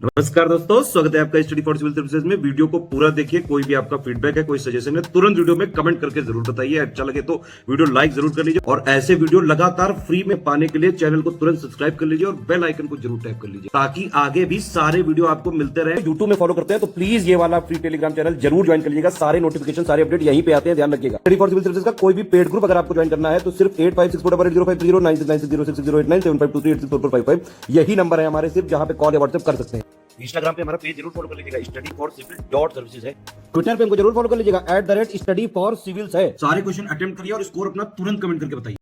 नमस्कार दोस्तों, स्वागत है आपका स्टडी फॉर सिविल सर्विसेज में। वीडियो को पूरा देखिए। कोई भी आपका फीडबैक है, कोई सजेशन है, तुरंत वीडियो में कमेंट करके जरूर बताइए। अच्छा लगे तो वीडियो लाइक जरूर कर लीजिए और ऐसे वीडियो लगातार फ्री में पाने के लिए चैनल को तुरंत सब्सक्राइब कर लीजिए और बेल आइकन को जरूर टैप कर लीजिए ताकि आगे भी सारे वीडियो आपको मिलते रहे। यूट्यूब में फॉलो करते हैं तो प्लीज ये वाला फ्री टेलीग्राम चैनल जरूर ज्वाइन कर लीजिएगा। सारे नोटिफिकेशन, सारे अपडेट यहीं पे आते हैं, ध्यान रखिएगा। स्टडी फॉर सिविल सर्विसेज का कोई भी पेड ग्रुप अगर आपको ज्वाइन करना है तो सिर्फ 856480560660897523864455 यही नंबर है हमारे, सिर्फ जहां पे कॉल या व्हाट्सएप कर सकते हैं। इंस्टाग्राम पे हमारा पेज जरूर फॉलो कर लीजिएगा, studyforcivil.services है। ट्विटर पे हमको जरूर फॉलो कर लीजिएगा, @studyforcivils है। सारे क्वेश्चन अटेम्प्ट करिए और स्कोर अपना तुरंत कमेंट करके बताइए।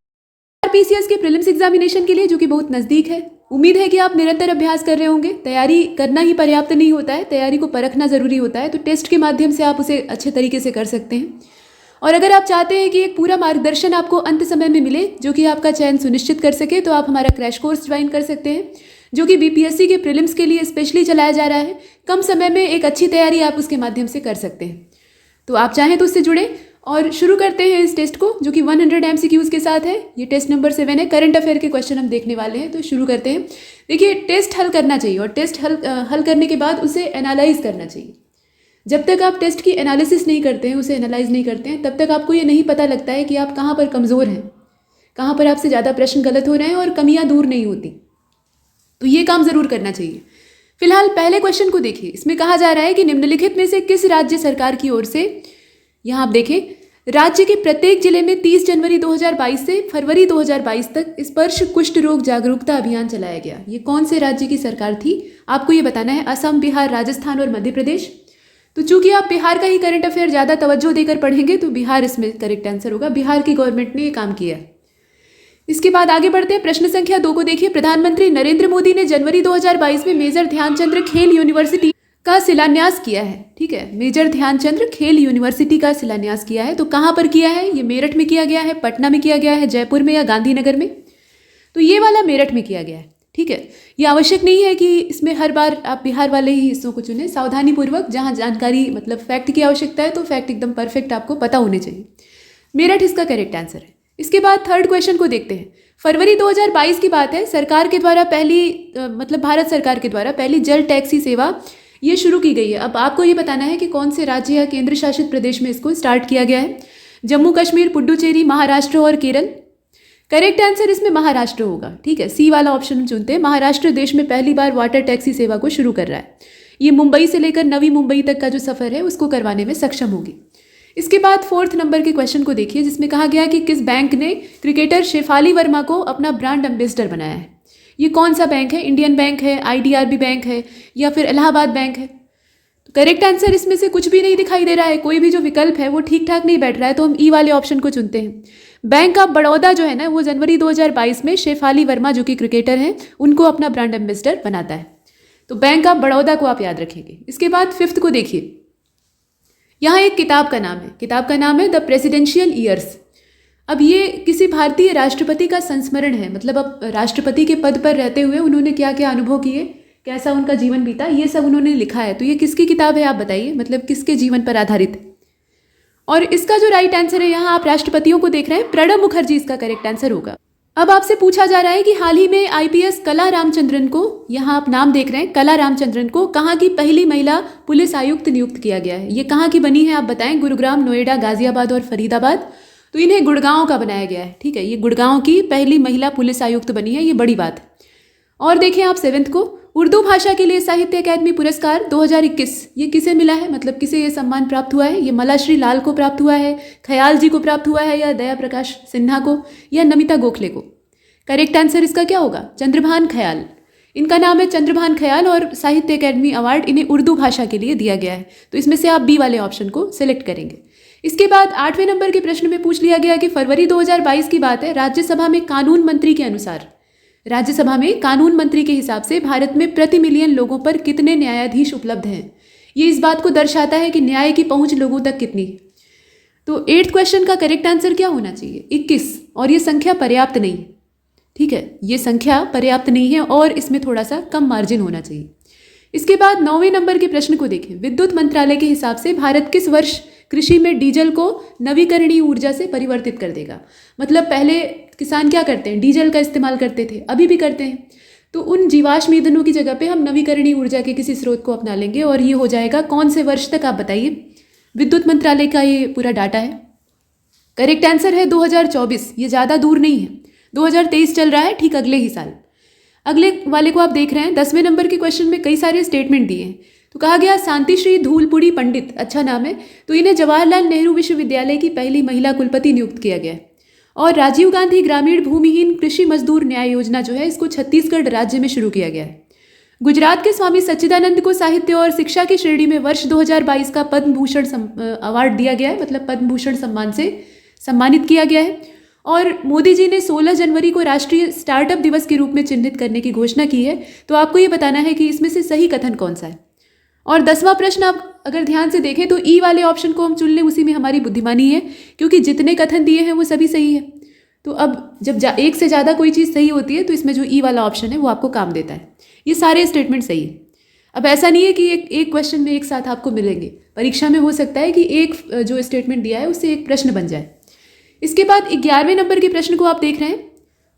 आरपीसीएस के प्रीलिम्स एग्जामिनेशन के लिए, जो कि बहुत नज़दीक है, उम्मीद है कि आप निरंतर अभ्यास कर रहे होंगे। तैयारी करना ही पर्याप्त नहीं होता है, तैयारी को परखना ज़रूरी होता है। तो टेस्ट के माध्यम से आप उसे अच्छे तरीके से कर सकते हैं। और अगर आप चाहते हैं कि एक पूरा मार्गदर्शन आपको अंत समय में मिले जो कि आपका चयन सुनिश्चित कर सके, तो आप हमारा क्रैश कोर्स ज्वाइन कर सकते हैं, जो कि बीपीएससी के प्रीलिम्स के लिए स्पेशली चलाया जा रहा है। कम समय में एक अच्छी तैयारी आप उसके माध्यम से कर सकते हैं। तो आप चाहें तो उससे जुड़े और शुरू करते हैं इस टेस्ट को, जो कि 100 MCQs के साथ है। ये टेस्ट नंबर 7 है। करंट अफेयर के क्वेश्चन हम देखने वाले हैं, तो शुरू करते हैं। देखिए, टेस्ट हल करना चाहिए और टेस्ट हल करने के बाद उसे एनालाइज करना चाहिए। जब तक आप टेस्ट की एनालिसिस नहीं करते हैं, उसे एनालाइज नहीं करते हैं, तब तक आपको ये नहीं पता लगता है कि आप कहाँ पर कमज़ोर हैं, कहाँ पर आपसे ज़्यादा प्रश्न गलत हो रहे हैं और कमियाँ दूर नहीं होती। तो ये काम ज़रूर करना चाहिए। फिलहाल पहले क्वेश्चन को देखिए। इसमें कहा जा रहा है कि निम्नलिखित में से किस राज्य सरकार की ओर से, यहाँ आप देखें, राज्य के प्रत्येक जिले में 30 जनवरी 2022 से फरवरी 2022 तक स्पर्श कुष्ठ रोग जागरूकता अभियान चलाया गया। ये कौन से राज्य की सरकार थी, आपको ये बताना है। असम, बिहार, राजस्थान और मध्य प्रदेश। तो चूंकि आप बिहार का ही करंट अफेयर ज़्यादा तवज्जो देकर पढ़ेंगे तो बिहार इसमें करेक्ट आंसर होगा। बिहार की गवर्नमेंट ने ये काम किया है। इसके बाद आगे बढ़ते हैं। प्रश्न संख्या 2 को देखिए। प्रधानमंत्री नरेंद्र मोदी ने जनवरी 2022 में मेजर ध्यानचंद्र खेल यूनिवर्सिटी का शिलान्यास किया है। ठीक है, मेजर ध्यानचंद्र खेल यूनिवर्सिटी का शिलान्यास किया है। तो कहाँ पर किया है? ये मेरठ में किया गया है, पटना में किया गया है, जयपुर में या गांधीनगर में? तो ये वाला मेरठ में किया गया है। ठीक है, ये आवश्यक नहीं है कि इसमें हर बार आप बिहार वाले ही हिस्सों को चुनें। सावधानीपूर्वक, जहाँ जानकारी मतलब फैक्ट की आवश्यकता है तो फैक्ट एकदम परफेक्ट आपको पता होने चाहिए। मेरठ इसका करेक्ट आंसर है। इसके बाद थर्ड क्वेश्चन को देखते हैं। फरवरी 2022 की बात है। सरकार के द्वारा भारत सरकार के द्वारा पहली जल टैक्सी सेवा ये शुरू की गई है। अब आपको ये बताना है कि कौन से राज्य या केंद्र शासित प्रदेश में इसको स्टार्ट किया गया है। जम्मू कश्मीर, पुडुचेरी, महाराष्ट्र और केरल। करेक्ट आंसर इसमें महाराष्ट्र होगा। ठीक है, सी वाला ऑप्शन हम चुनते हैं। महाराष्ट्र देश में पहली बार वाटर टैक्सी सेवा को शुरू कर रहा है। ये मुंबई से लेकर नवी मुंबई तक का जो सफ़र है उसको करवाने में सक्षम होगी। इसके बाद 4th नंबर के क्वेश्चन को देखिए, जिसमें कहा गया कि किस बैंक ने क्रिकेटर शेफाली वर्मा को अपना ब्रांड एम्बेसडर बनाया है। ये कौन सा बैंक है? इंडियन बैंक है, IDRB बैंक है या फिर इलाहाबाद बैंक है? तो करेक्ट आंसर इसमें से कुछ भी नहीं दिखाई दे रहा है। कोई भी जो विकल्प है वो ठीक ठाक नहीं बैठ रहा है, तो हम ई वाले ऑप्शन को चुनते हैं। बैंक ऑफ बड़ौदा जो है ना, वो जनवरी 2022 में शेफाली वर्मा जो कि क्रिकेटर हैं उनको अपना ब्रांड एम्बेसडर बनाता है। तो बैंक ऑफ बड़ौदा को आप याद रखेंगे। इसके बाद 5th को देखिए। यहाँ एक किताब का नाम है। किताब का नाम है द प्रेसिडेंशियल ईयर्स। अब ये किसी भारतीय राष्ट्रपति का संस्मरण है। मतलब अब राष्ट्रपति के पद पर रहते हुए उन्होंने क्या क्या अनुभव किए, कैसा उनका जीवन बीता, ये सब उन्होंने लिखा है। तो ये किसकी किताब है आप बताइए, मतलब किसके जीवन पर आधारित है? और इसका जो राइट आंसर है, यहाँ आप राष्ट्रपतियों को देख रहे हैं, प्रणब मुखर्जी इसका करेक्ट आंसर होगा। अब आपसे पूछा जा रहा है कि हाल ही में IPS कला रामचंद्रन को, यहाँ आप नाम देख रहे हैं, कला रामचंद्रन को कहाँ की पहली महिला पुलिस आयुक्त नियुक्त किया गया है। ये कहाँ की बनी है आप बताएं? गुरुग्राम, नोएडा, गाजियाबाद और फरीदाबाद। तो इन्हें गुड़गांव का बनाया गया है। ठीक है, ये गुड़गांव की पहली महिला पुलिस आयुक्त बनी है, ये बड़ी बात है। और देखें आप 7th को। उर्दू भाषा के लिए साहित्य अकादमी पुरस्कार 2021 ये किसे मिला है, मतलब किसे ये सम्मान प्राप्त हुआ है? ये मलाश्री लाल को प्राप्त हुआ है, खयाल जी को प्राप्त हुआ है, या दया प्रकाश सिन्हा को, या नमिता गोखले को? करेक्ट आंसर इसका क्या होगा? चंद्रभान ख्याल। इनका नाम है चंद्रभान ख्याल और साहित्य अकादमी अवार्ड इन्हें उर्दू भाषा के लिए दिया गया है। तो इसमें से आप बी वाले ऑप्शन को सिलेक्ट करेंगे। इसके बाद 8वें नंबर के प्रश्न में पूछ लिया गया कि फरवरी 2022 की बात है। राज्यसभा में कानून मंत्री के अनुसार, राज्यसभा में कानून मंत्री के हिसाब से भारत में प्रति मिलियन लोगों पर कितने न्यायाधीश उपलब्ध हैं? ये इस बात को दर्शाता है कि न्याय की पहुंच लोगों तक कितनी है। तो 8th क्वेश्चन का करेक्ट आंसर क्या होना चाहिए? 21। और ये संख्या पर्याप्त नहीं है। ठीक है, ये संख्या पर्याप्त नहीं है और इसमें थोड़ा सा कम मार्जिन होना चाहिए। इसके बाद 9वें नंबर के प्रश्न को देखें। विद्युत मंत्रालय के हिसाब से भारत किस वर्ष कृषि में डीजल को नवीकरणीय ऊर्जा से परिवर्तित कर देगा? मतलब पहले किसान क्या करते हैं? डीजल का इस्तेमाल करते थे, अभी भी करते हैं। तो उन जीवाश्म ईंधनों की जगह पे हम नवीकरणीय ऊर्जा के किसी स्रोत को अपना लेंगे और ये हो जाएगा कौन से वर्ष तक, आप बताइए। विद्युत मंत्रालय का ये पूरा डाटा है। करेक्ट आंसर है 2024। ये ज़्यादा दूर नहीं है, 2023 चल रहा है, ठीक अगले ही साल। अगले वाले को आप देख रहे हैं, 10वें नंबर के क्वेश्चन में कई सारे स्टेटमेंट दिए हैं। तो कहा गया शांतिश्री धूलपुरी पंडित, अच्छा नाम है, तो इन्हें जवाहरलाल नेहरू विश्वविद्यालय की पहली महिला कुलपति नियुक्त किया गया है। और राजीव गांधी ग्रामीण भूमिहीन कृषि मजदूर न्याय योजना जो है, इसको छत्तीसगढ़ राज्य में शुरू किया गया है। गुजरात के स्वामी सच्चिदानंद को साहित्य और शिक्षा की श्रेणी में वर्ष 2022 का पद्म भूषण अवार्ड दिया गया है, मतलब पद्म भूषण सम्मान से सम्मानित किया गया है। और मोदी जी ने 16 जनवरी को राष्ट्रीय स्टार्टअप दिवस के रूप में चिन्हित करने की घोषणा की है। तो आपको ये बताना है कि इसमें से सही कथन कौन सा है। और 10वां प्रश्न आप अगर ध्यान से देखें तो ई वाले ऑप्शन को हम चुन लें, उसी में हमारी बुद्धिमानी है, क्योंकि जितने कथन दिए हैं वो सभी सही है। तो अब जब एक से ज़्यादा कोई चीज़ सही होती है तो इसमें जो ई वाला ऑप्शन है वो आपको काम देता है। ये सारे स्टेटमेंट सही है। अब ऐसा नहीं है कि एक क्वेश्चन में एक साथ आपको मिलेंगे। परीक्षा में हो सकता है कि एक जो स्टेटमेंट दिया है उससे एक प्रश्न बन जाए। इसके बाद 11वें नंबर के प्रश्न को आप देख रहे हैं।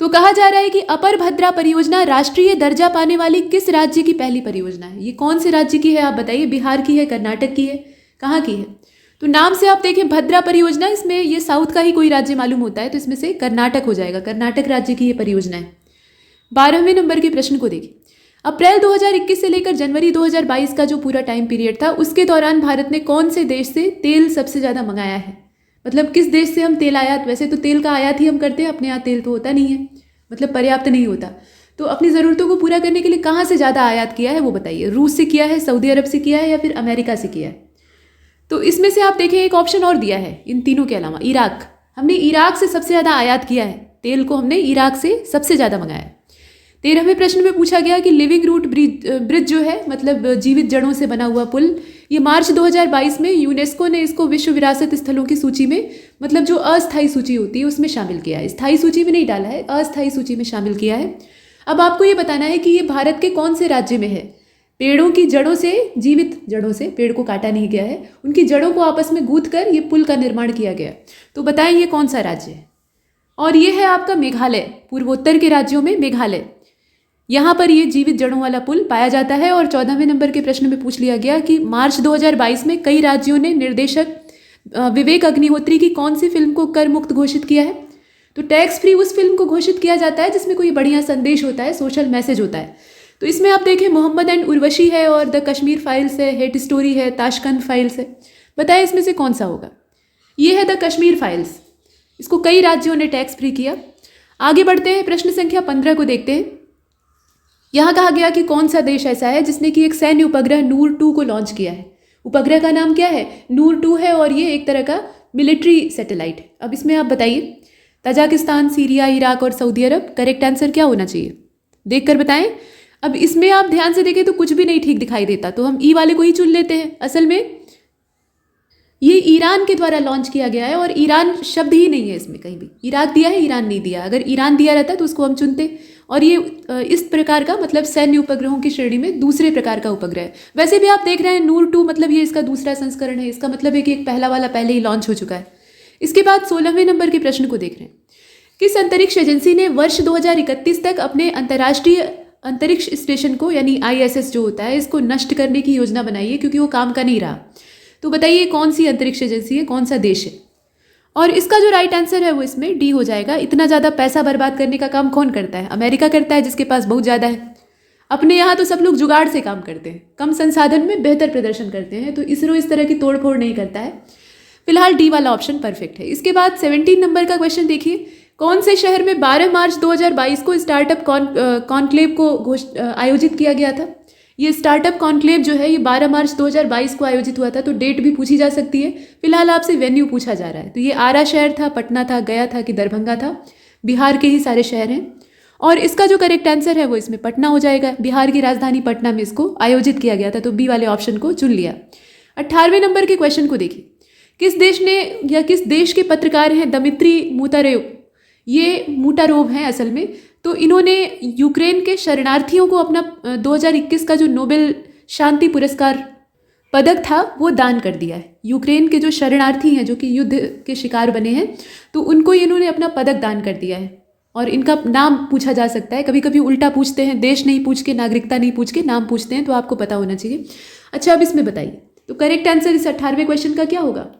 तो कहा जा रहा है कि अपर भद्रा परियोजना राष्ट्रीय दर्जा पाने वाली किस राज्य की पहली परियोजना है। ये कौन से राज्य की है आप बताइए। बिहार की है, कर्नाटक की है, कहाँ की है। तो नाम से आप देखें भद्रा परियोजना, इसमें ये साउथ का ही कोई राज्य मालूम होता है, तो इसमें से कर्नाटक हो जाएगा। कर्नाटक राज्य की ये परियोजना है। 12वें नंबर के प्रश्न को देखिए। अप्रैल 2021 से लेकर जनवरी 2022 का जो पूरा टाइम पीरियड था, उसके दौरान भारत ने कौन से देश से तेल सबसे ज़्यादा मंगाया है। मतलब किस देश से हम तेल आयात, वैसे तो तेल का आयात ही हम करते हैं, अपने यहाँ तेल तो होता नहीं है, मतलब पर्याप्त नहीं होता। तो अपनी ज़रूरतों को पूरा करने के लिए कहाँ से ज़्यादा आयात किया है वो बताइए। रूस से किया है, सऊदी अरब से किया है, या फिर अमेरिका से किया है। तो इसमें से आप देखें एक ऑप्शन और दिया है इन तीनों के अलावा, इराक। हमने इराक से सबसे ज़्यादा आयात किया है, तेल को हमने इराक से सबसे ज़्यादा मंगाया है। 13वें प्रश्न में पूछा गया कि लिविंग रूट ब्रिज जो है, मतलब जीवित जड़ों से बना हुआ पुल, ये मार्च 2022 में यूनेस्को ने इसको विश्व विरासत स्थलों की सूची में, मतलब जो अस्थायी सूची होती है उसमें शामिल किया है। स्थायी सूची में नहीं डाला है, अस्थायी सूची में शामिल किया है। अब आपको ये बताना है कि ये भारत के कौन से राज्य में है। पेड़ों की जड़ों से, जीवित जड़ों से, पेड़ को काटा नहीं गया है, उनकी जड़ों को आपस में गूंथ कर ये पुल का निर्माण किया गया। तो बताएं ये कौन सा राज्य है। और ये है आपका मेघालय, पूर्वोत्तर के राज्यों में मेघालय, यहाँ पर ये जीवित जड़ों वाला पुल पाया जाता है। और 14वें नंबर के प्रश्न में पूछ लिया गया कि मार्च 2022 में कई राज्यों ने निर्देशक विवेक अग्निहोत्री की कौन सी फिल्म को कर मुक्त घोषित किया है। तो टैक्स फ्री उस फिल्म को घोषित किया जाता है जिसमें कोई बढ़िया संदेश होता है, सोशल मैसेज होता है। तो इसमें आप देखें मोहम्मद एंड उर्वशी है, और द कश्मीर फाइल्स है, हेट स्टोरी है, ताशकंद फाइल्स है। बताएं इसमें से कौन सा होगा। ये है द कश्मीर फाइल्स, इसको कई राज्यों ने टैक्स फ्री किया। आगे बढ़ते हैं, प्रश्न संख्या 15 को देखते हैं। यहाँ कहा गया कि कौन सा देश ऐसा है जिसने कि एक सैन्य उपग्रह नूर 2 को लॉन्च किया है। उपग्रह का नाम क्या है, नूर 2 है, और ये एक तरह का मिलिट्री सैटेलाइट है। अब इसमें आप बताइए, तजाकिस्तान, सीरिया, इराक और सऊदी अरब। करेक्ट आंसर क्या होना चाहिए, देख कर बताएं। अब इसमें आप ध्यान से देखें तो कुछ भी नहीं ठीक दिखाई देता, तो हम ई वाले को ही चुन लेते हैं। असल में ये ईरान के द्वारा लॉन्च किया गया है, और ईरान शब्द ही नहीं है इसमें कहीं भी। इराक दिया है, ईरान नहीं दिया। अगर ईरान दिया रहता तो उसको हम चुनते। और ये इस प्रकार का, मतलब सैन्य उपग्रहों की श्रेणी में दूसरे प्रकार का उपग्रह है। वैसे भी आप देख रहे हैं नूर 2, मतलब ये इसका दूसरा संस्करण है। इसका मतलब है कि एक पहला वाला पहले ही लॉन्च हो चुका है। इसके बाद 16वें नंबर के प्रश्न को देख रहे हैं। किस अंतरिक्ष एजेंसी ने वर्ष 2031 तक अपने अंतर्राष्ट्रीय अंतरिक्ष स्टेशन को, यानी ISS जो होता है, इसको नष्ट करने की योजना बनाई है, क्योंकि वो काम का नहीं रहा। तो बताइए कौन सी अंतरिक्ष एजेंसी है, कौन सा देश है। और इसका जो राइट आंसर है वो इसमें डी हो जाएगा। इतना ज़्यादा पैसा बर्बाद करने का काम कौन करता है, अमेरिका करता है, जिसके पास बहुत ज़्यादा है। अपने यहाँ तो सब लोग जुगाड़ से काम करते हैं, कम संसाधन में बेहतर प्रदर्शन करते हैं। तो इसरो इस तरह की तोड़फोड़ नहीं करता है। फिलहाल डी वाला ऑप्शन परफेक्ट है। इसके बाद 17 नंबर का क्वेश्चन देखिए। कौन से शहर में 12 मार्च 2022 को स्टार्टअप कॉन्क्लेव को आयोजित किया गया था। ये स्टार्टअप कॉन्क्लेव जो है ये 12 मार्च 2022 को आयोजित हुआ था। तो डेट भी पूछी जा सकती है। फिलहाल आपसे वेन्यू पूछा जा रहा है। तो ये आरा शहर था, पटना था, गया था कि दरभंगा था। बिहार के ही सारे शहर हैं, और इसका जो करेक्ट आंसर है वो इसमें पटना हो जाएगा। बिहार की राजधानी पटना में इसको आयोजित किया गया था। तो बी वाले ऑप्शन को चुन लिया। 18वें नंबर के क्वेश्चन को देखिए। किस देश ने, या किस देश के पत्रकार हैं दमित्री मुतारेव। ये मुटारोव हैं असल में। तो इन्होंने यूक्रेन के शरणार्थियों को अपना 2021 का जो नोबेल शांति पुरस्कार पदक था वो दान कर दिया है। यूक्रेन के जो शरणार्थी हैं, जो कि युद्ध के शिकार बने हैं, तो उनको इन्होंने अपना पदक दान कर दिया है। और इनका नाम पूछा जा सकता है। कभी कभी उल्टा पूछते हैं, देश नहीं पूछ के, नागरिकता नहीं पूछ के नाम पूछते हैं, तो आपको पता होना चाहिए। अच्छा, अब इसमें बताइए, तो करेक्ट आंसर इस 18वें क्वेश्चन का क्या होगा?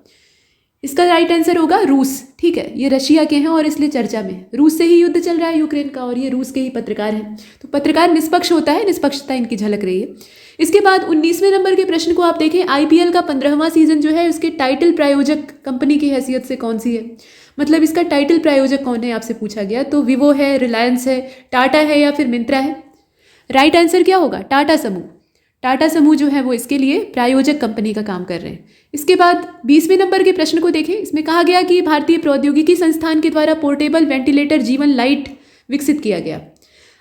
इसका राइट आंसर होगा रूस। ठीक है, ये रशिया के हैं और इसलिए चर्चा में। रूस से ही युद्ध चल रहा है यूक्रेन का, और ये रूस के ही पत्रकार हैं। तो पत्रकार निष्पक्ष होता है, निष्पक्षता इनकी झलक रही है। इसके बाद 19वें नंबर के प्रश्न को आप देखें। आईपीएल का 15वां सीजन जो है, उसके टाइटल प्रायोजक कंपनी की हैसियत से कौन सी है? मतलब इसका टाइटल प्रायोजक कौन है आपसे पूछा गया। तो विवो है, रिलायंस है, टाटा है या फिर मिंत्रा है? राइट आंसर क्या होगा? टाटा समूह। टाटा समूह जो है वो इसके लिए प्रायोजक कंपनी का काम कर रहे हैं। इसके बाद 20वें नंबर के प्रश्न को देखें। इसमें कहा गया कि भारतीय प्रौद्योगिकी संस्थान के द्वारा पोर्टेबल वेंटिलेटर जीवन लाइट विकसित किया गया।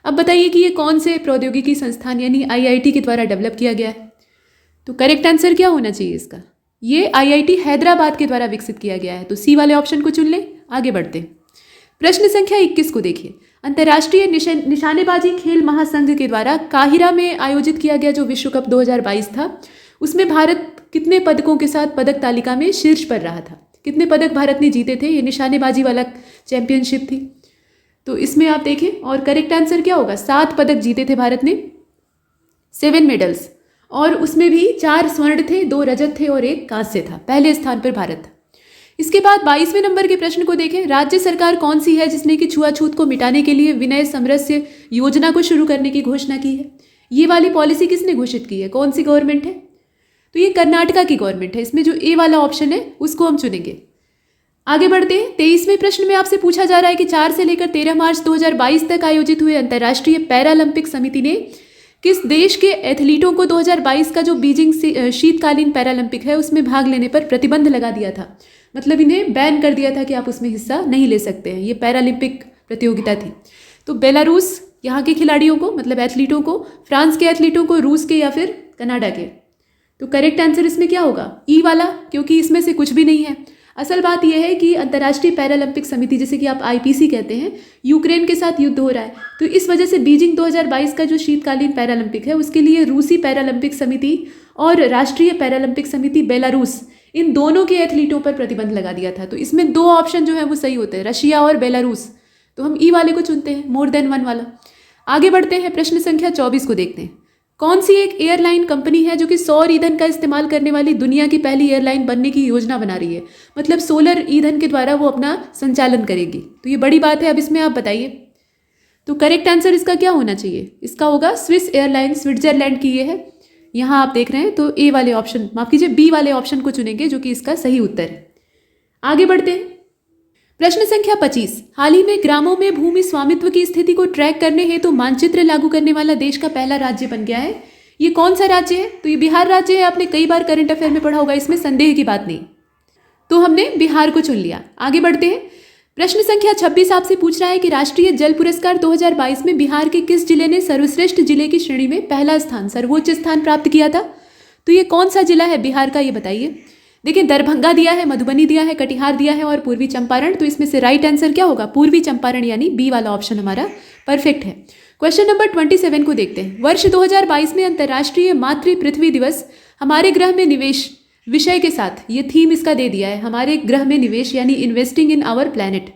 अब बताइए कि ये कौन से प्रौद्योगिकी संस्थान यानी आईआईटी के द्वारा डेवलप किया गया है? तो करेक्ट आंसर क्या होना चाहिए इसका? ये आईआईटी हैदराबाद के द्वारा विकसित किया गया है। तो सी वाले ऑप्शन को चुन लें। आगे बढ़ते हैं। प्रश्न संख्या 21 को देखिए। अंतर्राष्ट्रीय निशानेबाजी खेल महासंघ के द्वारा काहिरा में आयोजित किया गया जो विश्व कप 2022 था, उसमें भारत कितने पदकों के साथ पदक तालिका में शीर्ष पर रहा था? कितने पदक भारत ने जीते थे? ये निशानेबाजी वाला चैंपियनशिप थी। तो इसमें आप देखें, और करेक्ट आंसर क्या होगा? 7 पदक जीते थे भारत ने, 7 मेडल्स, और उसमें भी 4 स्वर्ण थे, 2 रजत थे और 1 कांस्य था। पहले स्थान पर भारत था। इसके बाद 22वें नंबर के प्रश्न को देखें। राज्य सरकार कौन सी है जिसने कि छुआछूत को मिटाने के लिए विनय समरस्य योजना को शुरू करने की घोषणा की है? ये वाली पॉलिसी किसने घोषित की है? कौन सी गवर्नमेंट है? तो ये कर्नाटका की गवर्नमेंट है। इसमें जो ए वाला ऑप्शन है उसको हम चुनेंगे। आगे बढ़ते हैं। 23वें प्रश्न में आपसे पूछा जा रहा है कि 4 से लेकर 13 मार्च 2022 तक आयोजित हुए अंतर्राष्ट्रीय पैरालंपिक समिति ने किस देश के एथलीटों को 2022 का जो बीजिंग शीतकालीन पैरालंपिक है उसमें भाग लेने पर प्रतिबंध लगा दिया था? मतलब इन्हें बैन कर दिया था कि आप उसमें हिस्सा नहीं ले सकते हैं। ये पैरालंपिक प्रतियोगिता थी। तो बेलारूस यहाँ के खिलाड़ियों को, मतलब एथलीटों को, फ्रांस के एथलीटों को, रूस के या फिर कनाडा के? तो करेक्ट आंसर इसमें क्या होगा? ई वाला, क्योंकि इसमें से कुछ भी नहीं है। असल बात यह है कि अंतर्राष्ट्रीय पैरालंपिक समिति, जिसे कि आप आईपीसी कहते हैं, यूक्रेन के साथ युद्ध हो रहा है, तो इस वजह से बीजिंग 2022 का जो शीतकालीन पैरालंपिक है उसके लिए रूसी पैरालंपिक समिति और राष्ट्रीय पैरालंपिक समिति बेलारूस, इन दोनों के एथलीटों पर प्रतिबंध लगा दिया था। तो इसमें 2 ऑप्शन जो है वो सही होते हैं, रशिया और बेलारूस। तो हम ई वाले को चुनते हैं, मोर देन 1 वाला। आगे बढ़ते हैं। प्रश्न संख्या 24 को देखते हैं। कौन सी एक एयरलाइन कंपनी है जो कि सौर ईंधन का इस्तेमाल करने वाली दुनिया की पहली एयरलाइन बनने की योजना बना रही है? मतलब सोलर ईंधन के द्वारा वो अपना संचालन करेगी। तो ये बड़ी बात है। अब इसमें आप बताइए, तो करेक्ट आंसर इसका क्या होना चाहिए? इसका होगा स्विस एयरलाइन, स्विट्जरलैंड की ये है। यहाँ आप देख रहे हैं, तो ए वाले ऑप्शन, माफ कीजिए, बी वाले ऑप्शन को चुनेंगे जो कि इसका सही उत्तर है। आगे बढ़ते हैं। प्रश्न संख्या 25। हाल ही में ग्रामों में भूमि स्वामित्व की स्थिति को ट्रैक करने हेतु मानचित्र लागू करने वाला देश का पहला राज्य बन गया है। ये कौन सा राज्य है? तो ये बिहार राज्य है। आपने कई बार करंट अफेयर में पढ़ा होगा, इसमें संदेह की बात नहीं। तो हमने बिहार को चुन लिया। आगे बढ़ते हैं। प्रश्न संख्या 26 आपसे पूछ रहा है कि राष्ट्रीय जल पुरस्कार 2022 में बिहार के किस जिले ने सर्वश्रेष्ठ जिले की श्रेणी में पहला स्थान, सर्वोच्च स्थान प्राप्त किया था? तो ये कौन सा जिला है बिहार का, ये बताइए। देखिए, दरभंगा दिया है, मधुबनी दिया है, कटिहार दिया है और पूर्वी चंपारण। तो इसमें से राइट आंसर क्या होगा? पूर्वी चंपारण, यानी बी वाला ऑप्शन हमारा परफेक्ट है। क्वेश्चन नंबर 27 को देखते हैं। वर्ष 2022 में अंतर्राष्ट्रीय मातृ पृथ्वी दिवस हमारे ग्रह में निवेश विषय के साथ, ये थीम इसका दे दिया है, हमारे ग्रह में निवेश यानी इन्वेस्टिंग इन आवर प्लैनेट।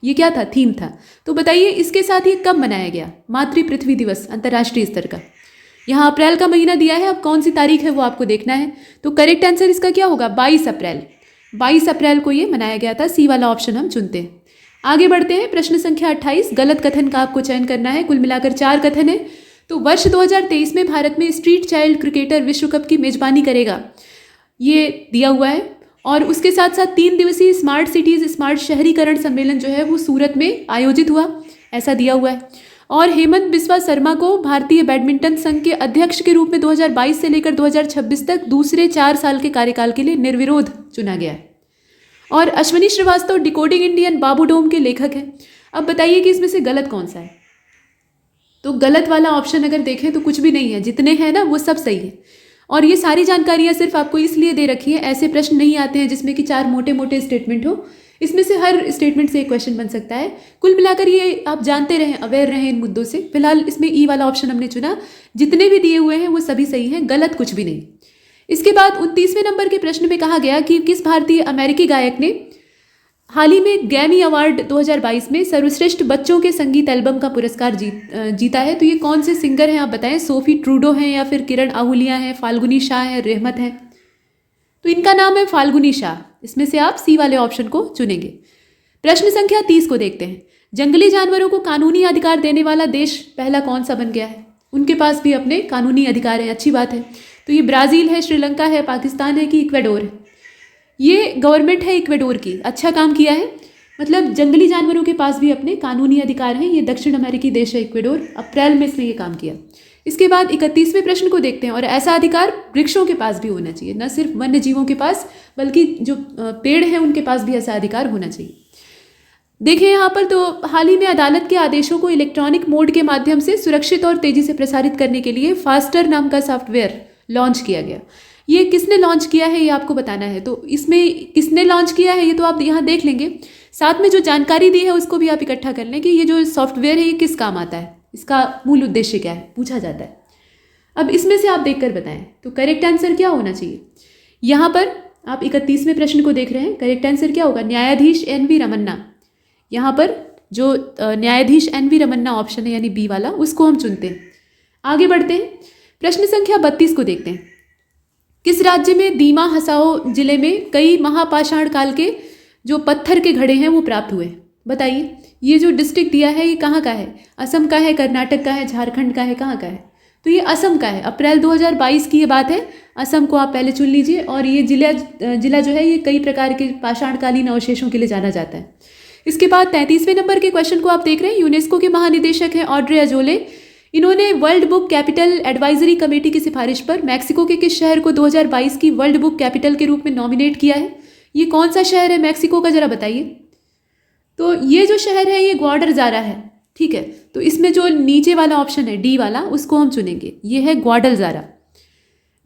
ये क्या था? थीम था। तो बताइए इसके साथ ये कब मनाया गया मातृ पृथ्वी दिवस अंतर्राष्ट्रीय स्तर का? यहाँ अप्रैल का महीना दिया है, अब कौन सी तारीख है वो आपको देखना है। तो करेक्ट आंसर इसका क्या होगा? 22 अप्रैल। 22 अप्रैल को ये मनाया गया था। सी वाला ऑप्शन हम चुनते हैं। आगे बढ़ते हैं। प्रश्न संख्या 28। गलत कथन का आपको चयन करना है। कुल मिलाकर 4 कथन है। तो वर्ष 2023 में भारत में स्ट्रीट चाइल्ड क्रिकेटर विश्व कप की मेजबानी करेगा, ये दिया हुआ है। और उसके साथ साथ 3 दिवसीय स्मार्ट सिटीज, स्मार्ट शहरीकरण सम्मेलन जो है वो सूरत में आयोजित हुआ, ऐसा दिया हुआ है। और हेमंत बिस्वा शर्मा को भारतीय बैडमिंटन संघ के अध्यक्ष के रूप में 2022 से लेकर 2026 तक दूसरे 4 साल के कार्यकाल के लिए निर्विरोध चुना गया है। और अश्विनी श्रीवास्तव डिकोडिंग इंडियन बाबूडोम के लेखक हैं। अब बताइए कि इसमें से गलत कौन सा है? तो गलत वाला ऑप्शन अगर देखें तो कुछ भी नहीं है, जितने हैं ना वो सब सही है। और ये सारी जानकारियाँ सिर्फ आपको इसलिए दे रखी है, ऐसे प्रश्न नहीं आते हैं जिसमें कि 4 मोटे मोटे स्टेटमेंट हो। इसमें से हर स्टेटमेंट से एक क्वेश्चन बन सकता है। कुल मिलाकर ये आप जानते रहें, अवेयर रहें इन मुद्दों से। फिलहाल इसमें ई वाला ऑप्शन हमने चुना। जितने भी दिए हुए हैं वो सभी सही हैं, गलत कुछ भी नहीं। इसके बाद 29वें नंबर के प्रश्न में कहा गया कि किस भारतीय अमेरिकी गायक ने हाल ही में ग्रैमी अवार्ड 2022 में सर्वश्रेष्ठ बच्चों के संगीत एल्बम का पुरस्कार जीता है। तो ये कौन से सिंगर हैं आप बताएं? सोफी ट्रूडो हैं या फिर किरण आहूलिया हैं, फाल्गुनी शाह है, रहमत है? तो इनका नाम है फाल्गुनी शाह। इसमें से आप सी वाले ऑप्शन को चुनेंगे। प्रश्न संख्या 30 को देखते हैं। जंगली जानवरों को कानूनी अधिकार देने वाला देश पहला कौन सा बन गया है? उनके पास भी अपने कानूनी अधिकार हैं, अच्छी बात है। तो ये ब्राज़ील है, श्रीलंका है, पाकिस्तान है कि इक्वाडोर है? ये गवर्नमेंट है इक्वाडोर की, अच्छा काम किया है। मतलब जंगली जानवरों के पास भी अपने कानूनी अधिकार हैं। ये दक्षिण अमेरिकी देश है इक्वाडोर। अप्रैल में इसने ये काम किया। इसके बाद 31वें प्रश्न को देखते हैं। और ऐसा अधिकार वृक्षों के पास भी होना चाहिए, न सिर्फ वन्य जीवों के पास बल्कि जो पेड़ हैं उनके पास भी ऐसा अधिकार होना चाहिए। देखिए यहाँ पर तो हाल ही में अदालत के आदेशों को इलेक्ट्रॉनिक मोड के माध्यम से सुरक्षित और तेजी से प्रसारित करने के लिए फास्टर नाम का सॉफ्टवेयर लॉन्च किया गया। ये किसने लॉन्च किया है ये आपको बताना है। तो इसमें किसने लॉन्च किया है ये तो आप यहाँ देख लेंगे। साथ में जो जानकारी दी है उसको भी आप इकट्ठा कर लें कि ये जो सॉफ्टवेयर है ये किस काम आता है, इसका मूल उद्देश्य क्या है, पूछा जाता है। अब इसमें से आप देखकर बताएं तो करेक्ट आंसर क्या होना चाहिए। यहाँ पर आप 31वें प्रश्न को देख रहे हैं। करेक्ट आंसर क्या होगा? न्यायाधीश NV रमन्ना। यहाँ पर जो न्यायाधीश NV रमन्ना ऑप्शन है यानी बी वाला, उसको हम चुनते हैं। आगे बढ़ते हैं। प्रश्न संख्या 32 को देखते हैं। किस राज्य में दीमा हसाओ जिले में कई महापाषाण काल के जो पत्थर के घड़े हैं वो प्राप्त हुए? बताइए। ये जो डिस्ट्रिक्ट दिया है ये कहाँ का है? असम का है, कर्नाटक का है, झारखंड का है, कहाँ का है? तो ये असम का है। अप्रैल 2022 की ये बात है। असम को आप पहले चुन लीजिए। और ये जिला जो है ये कई प्रकार के पाषाणकालीन अवशेषों के लिए जाना जाता है। इसके बाद 33वें नंबर के क्वेश्चन को आप देख रहे हैं। यूनेस्को के महानिदेशक हैं ऑड्रे अजोले। इन्होंने world book capital advisory committee की सिफारिश पर मैक्सिको के किस शहर को 2022 की वर्ल्ड बुक कैपिटल के रूप में नॉमिनेट किया है? ये कौन सा शहर है मैक्सिको का, जरा बताइए। तो ये जो शहर है ये ग्वाडलजारा है, ठीक है। तो इसमें जो नीचे वाला ऑप्शन है डी वाला, उसको हम चुनेंगे। ये है ग्वाडलजारा।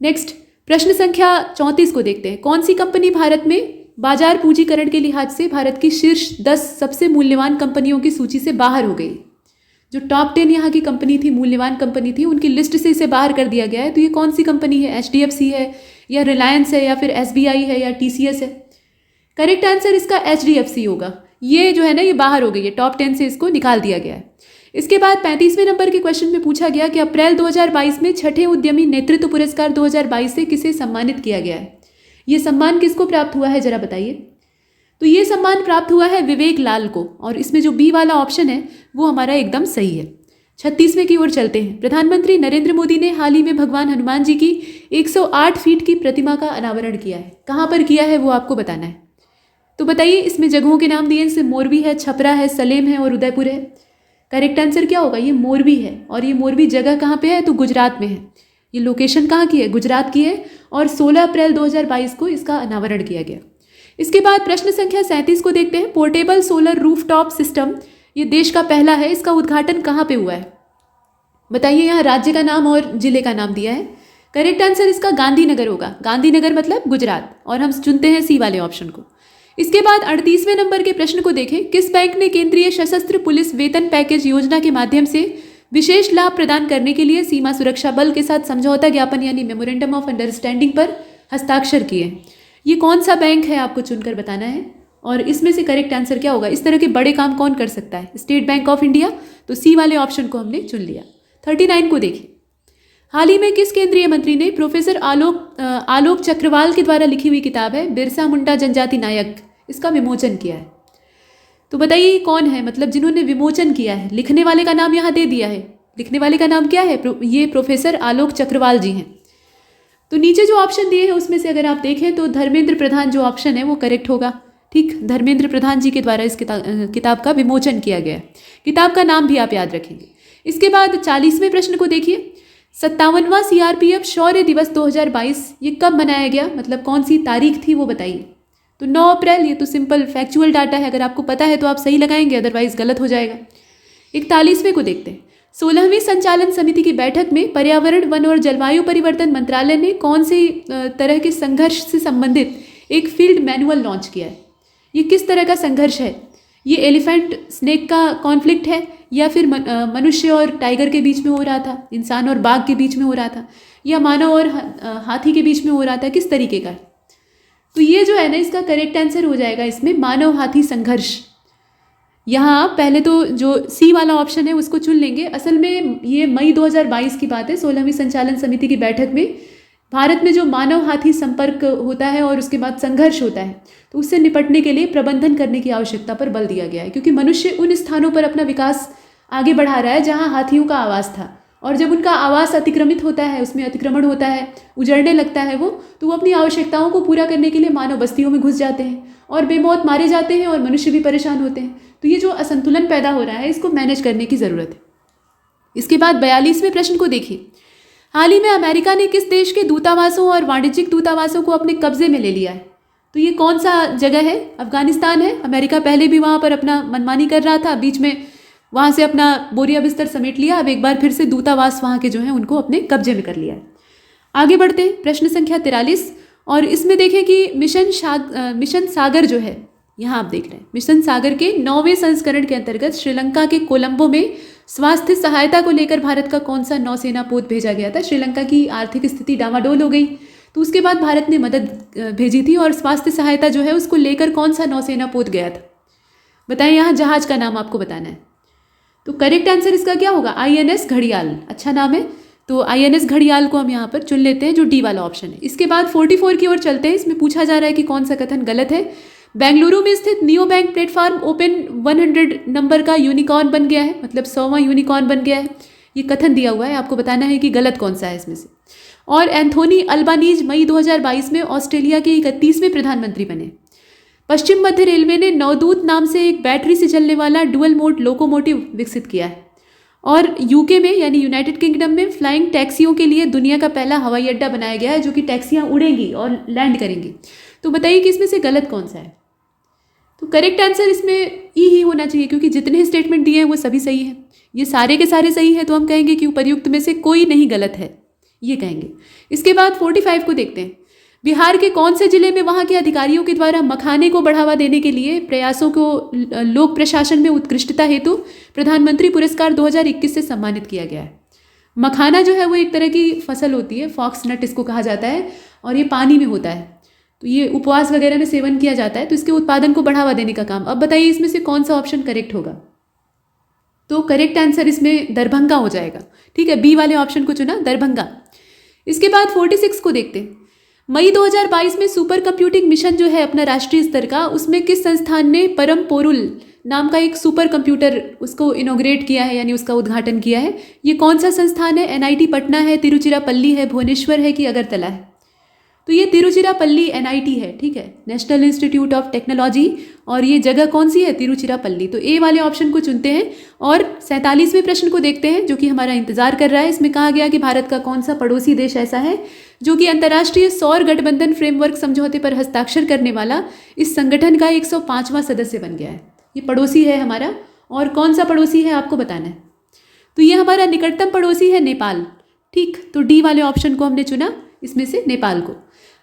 नेक्स्ट प्रश्न संख्या 34 को देखते हैं। कौन सी कंपनी भारत में बाजार पूंजीकरण के लिहाज से भारत की शीर्ष 10 सबसे मूल्यवान कंपनियों की सूची से बाहर हो गई? जो टॉप 10 यहाँ की कंपनी थी, मूल्यवान कंपनी थी, उनकी लिस्ट से इसे बाहर कर दिया गया है। तो ये कौन सी कंपनी है? HDFC है या रिलायंस है या फिर SBI है या TCS है? करेक्ट आंसर इसका HDFC होगा। ये जो है ना ये बाहर हो गई है, टॉप 10 से इसको निकाल दिया गया है। इसके बाद 35वें नंबर के क्वेश्चन में पूछा गया कि अप्रैल 2022 में छठे उद्यमी नेतृत्व पुरस्कार 2022 से किसे सम्मानित किया गया है? ये सम्मान किसको प्राप्त हुआ है जरा बताइए। तो ये सम्मान प्राप्त हुआ है विवेक लाल को। और इसमें जो बी वाला ऑप्शन है वो हमारा एकदम सही है। 36वें की ओर चलते हैं। प्रधानमंत्री नरेंद्र मोदी ने हाल ही में भगवान हनुमान जी की 108 फीट की प्रतिमा का अनावरण किया है। कहाँ पर किया है वो आपको बताना है। तो बताइए। इसमें जगहों के नाम दिए, जैसे मोरबी है, छपरा है, सलेम है और उदयपुर है। करेक्ट आंसर क्या होगा? ये मोरबी है। और ये मोरबी जगह कहाँ पे है? तो गुजरात में है। ये लोकेशन कहाँ की है? गुजरात की है। और 16 अप्रैल 2022 को इसका अनावरण किया गया। इसके बाद प्रश्न संख्या 37 को देखते हैं। पोर्टेबल सोलर रूफटॉप सिस्टम ये देश का पहला है। इसका उद्घाटन कहाँ पे हुआ है? बताइए। यहाँ राज्य का नाम और जिले का नाम दिया है। करेक्ट आंसर इसका गांधीनगर होगा। गांधीनगर मतलब गुजरात। और हम चुनते हैं सी वाले ऑप्शन को। इसके बाद 38वें नंबर के प्रश्न को देखें। किस बैंक ने केंद्रीय सशस्त्र पुलिस वेतन पैकेज योजना के माध्यम से विशेष लाभ प्रदान करने के लिए सीमा सुरक्षा बल के साथ समझौता ज्ञापन यानी मेमोरेंडम ऑफ अंडरस्टैंडिंग पर हस्ताक्षर किए? ये कौन सा बैंक है आपको चुनकर बताना है। और इसमें से करेक्ट आंसर क्या होगा? इस तरह के बड़े काम कौन कर सकता है? State bank of India. तो सी वाले ऑप्शन को हमने चुन लिया। 39 को देखिए। हाल ही में किस केंद्रीय मंत्री ने प्रोफेसर आलोक चक्रवाल के द्वारा लिखी हुई किताब है बिरसा मुंडा जनजाति नायक, इसका विमोचन किया है? तो बताइए कौन है, मतलब जिन्होंने विमोचन किया है। लिखने वाले का नाम यहाँ दे दिया है। लिखने वाले का नाम क्या है? ये प्रोफेसर आलोक चक्रवाल जी हैं। तो नीचे जो ऑप्शन दिए हैं उसमें से अगर आप देखें तो धर्मेंद्र प्रधान जो ऑप्शन है वो करेक्ट होगा। ठीक, धर्मेंद्र प्रधान जी के द्वारा इस किताब का विमोचन किया गया है। किताब का नाम भी आप याद रखेंगे। इसके बाद 40वें प्रश्न को देखिए। 57वां CRPF शौर्य दिवस 2022 ये कब मनाया गया, मतलब कौन सी तारीख थी वो बताइए। तो 9 अप्रैल। ये तो सिंपल फैक्चुअल डाटा है, अगर आपको पता है तो आप सही लगाएंगे, अदरवाइज गलत हो जाएगा। 41वें को देखते हैं। 16वीं संचालन समिति की बैठक में पर्यावरण, वन और जलवायु परिवर्तन मंत्रालय ने कौन से तरह के संघर्ष से संबंधित एक फील्ड मैनुअल लॉन्च किया है? ये किस तरह का संघर्ष है? ये एलिफेंट स्नेक का कॉन्फ्लिक्ट है या फिर मनुष्य और टाइगर के बीच में हो रहा था, इंसान और बाघ के बीच में हो रहा था, या मानव और हाथी के बीच में हो रहा था? किस तरीके का? तो ये जो है ना, इसका करेक्ट आंसर हो जाएगा इसमें मानव हाथी संघर्ष। यहाँ पहले तो जो सी वाला ऑप्शन है उसको चुन लेंगे। असल में ये मई 2022 की बात है, 16वीं संचालन समिति की बैठक में भारत में जो मानव हाथी संपर्क होता है और उसके बाद संघर्ष होता है, तो उससे निपटने के लिए प्रबंधन करने की आवश्यकता पर बल दिया गया है। क्योंकि मनुष्य उन स्थानों पर अपना विकास आगे बढ़ा रहा है जहाँ हाथियों का आवास था, और जब उनका आवास अतिक्रमित होता है, उसमें अतिक्रमण होता है, उजड़ने लगता है वो, तो वो अपनी आवश्यकताओं को पूरा करने के लिए मानव बस्तियों में घुस जाते हैं और बेमौत मारे जाते हैं, और मनुष्य भी परेशान होते हैं। तो ये जो असंतुलन पैदा हो रहा है, इसको मैनेज करने की ज़रूरत है। इसके बाद 42वें प्रश्न को देखिए। हाल ही में अमेरिका ने किस देश के दूतावासों और वाणिज्यिक दूतावासों को अपने कब्जे में ले लिया है? तो ये कौन सा जगह है? अफगानिस्तान है। अमेरिका पहले भी वहाँ पर अपना मनमानी कर रहा था, बीच में वहाँ से अपना बोरिया बिस्तर समेट लिया, अब एक बार फिर से दूतावास वहाँ के जो हैं उनको अपने कब्जे में कर लिया है। आगे बढ़ते हैं, प्रश्न संख्या 43, और इसमें देखें कि मिशन सागर जो है, यहाँ आप देख रहे हैं मिशन सागर के 9वें संस्करण के अंतर्गत श्रीलंका के कोलंबो में स्वास्थ्य सहायता को लेकर भारत का कौन सा नौसेना पोत भेजा गया था? श्रीलंका की आर्थिक स्थिति डामाडोल हो गई, तो उसके बाद भारत ने मदद भेजी थी, और स्वास्थ्य सहायता जो है उसको लेकर कौन सा नौसेना पोत गया था? बताएं, यहाँ जहाज का नाम आपको बताना है। तो करेक्ट आंसर इसका क्या होगा? INS घड़ियाल। अच्छा नाम है, तो INS घड़ियाल को हम यहाँ पर चुन लेते हैं, जो डी वाला ऑप्शन है। इसके बाद 44 की ओर चलते हैं। इसमें पूछा जा रहा है कि कौन सा कथन गलत है। बेंगलुरु में स्थित neo bank platform open 100 number का यूनिकॉर्न बन गया है, मतलब 100वां यूनिकॉर्न बन गया है। ये कथन दिया हुआ है, आपको बताना है कि गलत कौन सा है इसमें से। और एंथोनी अल्बानीज मई 2022 में ऑस्ट्रेलिया के 31वें प्रधानमंत्री बने। पश्चिम मध्य रेलवे ने नवदूत नाम से एक बैटरी से चलने वाला डुअल मोड लोकोमोटिव विकसित किया है। और यूके में यानी यूनाइटेड किंगडम में फ्लाइंग टैक्सियों के लिए दुनिया का पहला हवाई अड्डा बनाया गया है, जो कि टैक्सियाँ उड़ेंगी और लैंड करेंगी। तो बताइए कि इसमें से गलत कौन सा है? तो करेक्ट आंसर इसमें ई ही होना चाहिए, क्योंकि जितने स्टेटमेंट दिए हैं वो सभी सही हैं। ये सारे के सारे सही हैं, तो हम कहेंगे कि उपर्युक्त में से कोई नहीं गलत है, ये कहेंगे। इसके बाद 45 को देखते हैं। बिहार के कौन से जिले में वहाँ के अधिकारियों के द्वारा मखाने को बढ़ावा देने के लिए प्रयासों को लोक प्रशासन में उत्कृष्टता हेतु प्रधानमंत्री पुरस्कार 2021 से सम्मानित किया गया है? मखाना जो है वो एक तरह की फसल होती है, फॉक्स नट इसको कहा जाता है, और ये पानी में होता है, तो ये उपवास वगैरह में सेवन किया जाता है, तो इसके उत्पादन को बढ़ावा देने का काम। अब बताइए इसमें से कौन सा ऑप्शन करेक्ट होगा? तो करेक्ट आंसर इसमें दरभंगा हो जाएगा। ठीक है, बी वाले ऑप्शन को चुना, दरभंगा। इसके बाद 46 को देखते हैं। मई 2022 में सुपर कंप्यूटिंग मिशन जो है अपना राष्ट्रीय स्तर का, उसमें किस संस्थान ने परम पोरुल नाम का एक सुपर कंप्यूटर उसको इनोग्रेट किया है, यानी उसका उद्घाटन किया है? ये कौन सा संस्थान है? NIT पटना है, तिरुचिरापल्ली है, भुवनेश्वर है कि अगरतला है? तो ये तिरुचिरापल्ली NIT है, ठीक है, नेशनल इंस्टीट्यूट ऑफ टेक्नोलॉजी, और ये जगह कौन सी है? तिरुचिरापल्ली। तो ए वाले ऑप्शन को चुनते हैं। और 47वें प्रश्न को देखते हैं, जो कि हमारा इंतजार कर रहा है। इसमें कहा गया कि भारत का कौन सा पड़ोसी देश ऐसा है जो कि अंतर्राष्ट्रीय सौर गठबंधन फ्रेमवर्क समझौते पर हस्ताक्षर करने वाला इस संगठन का 105वां सदस्य बन गया है? ये पड़ोसी है हमारा, और कौन सा पड़ोसी है आपको बताना है। तो ये हमारा निकटतम पड़ोसी है नेपाल। ठीक, तो डी वाले ऑप्शन को हमने चुना, इसमें से नेपाल को।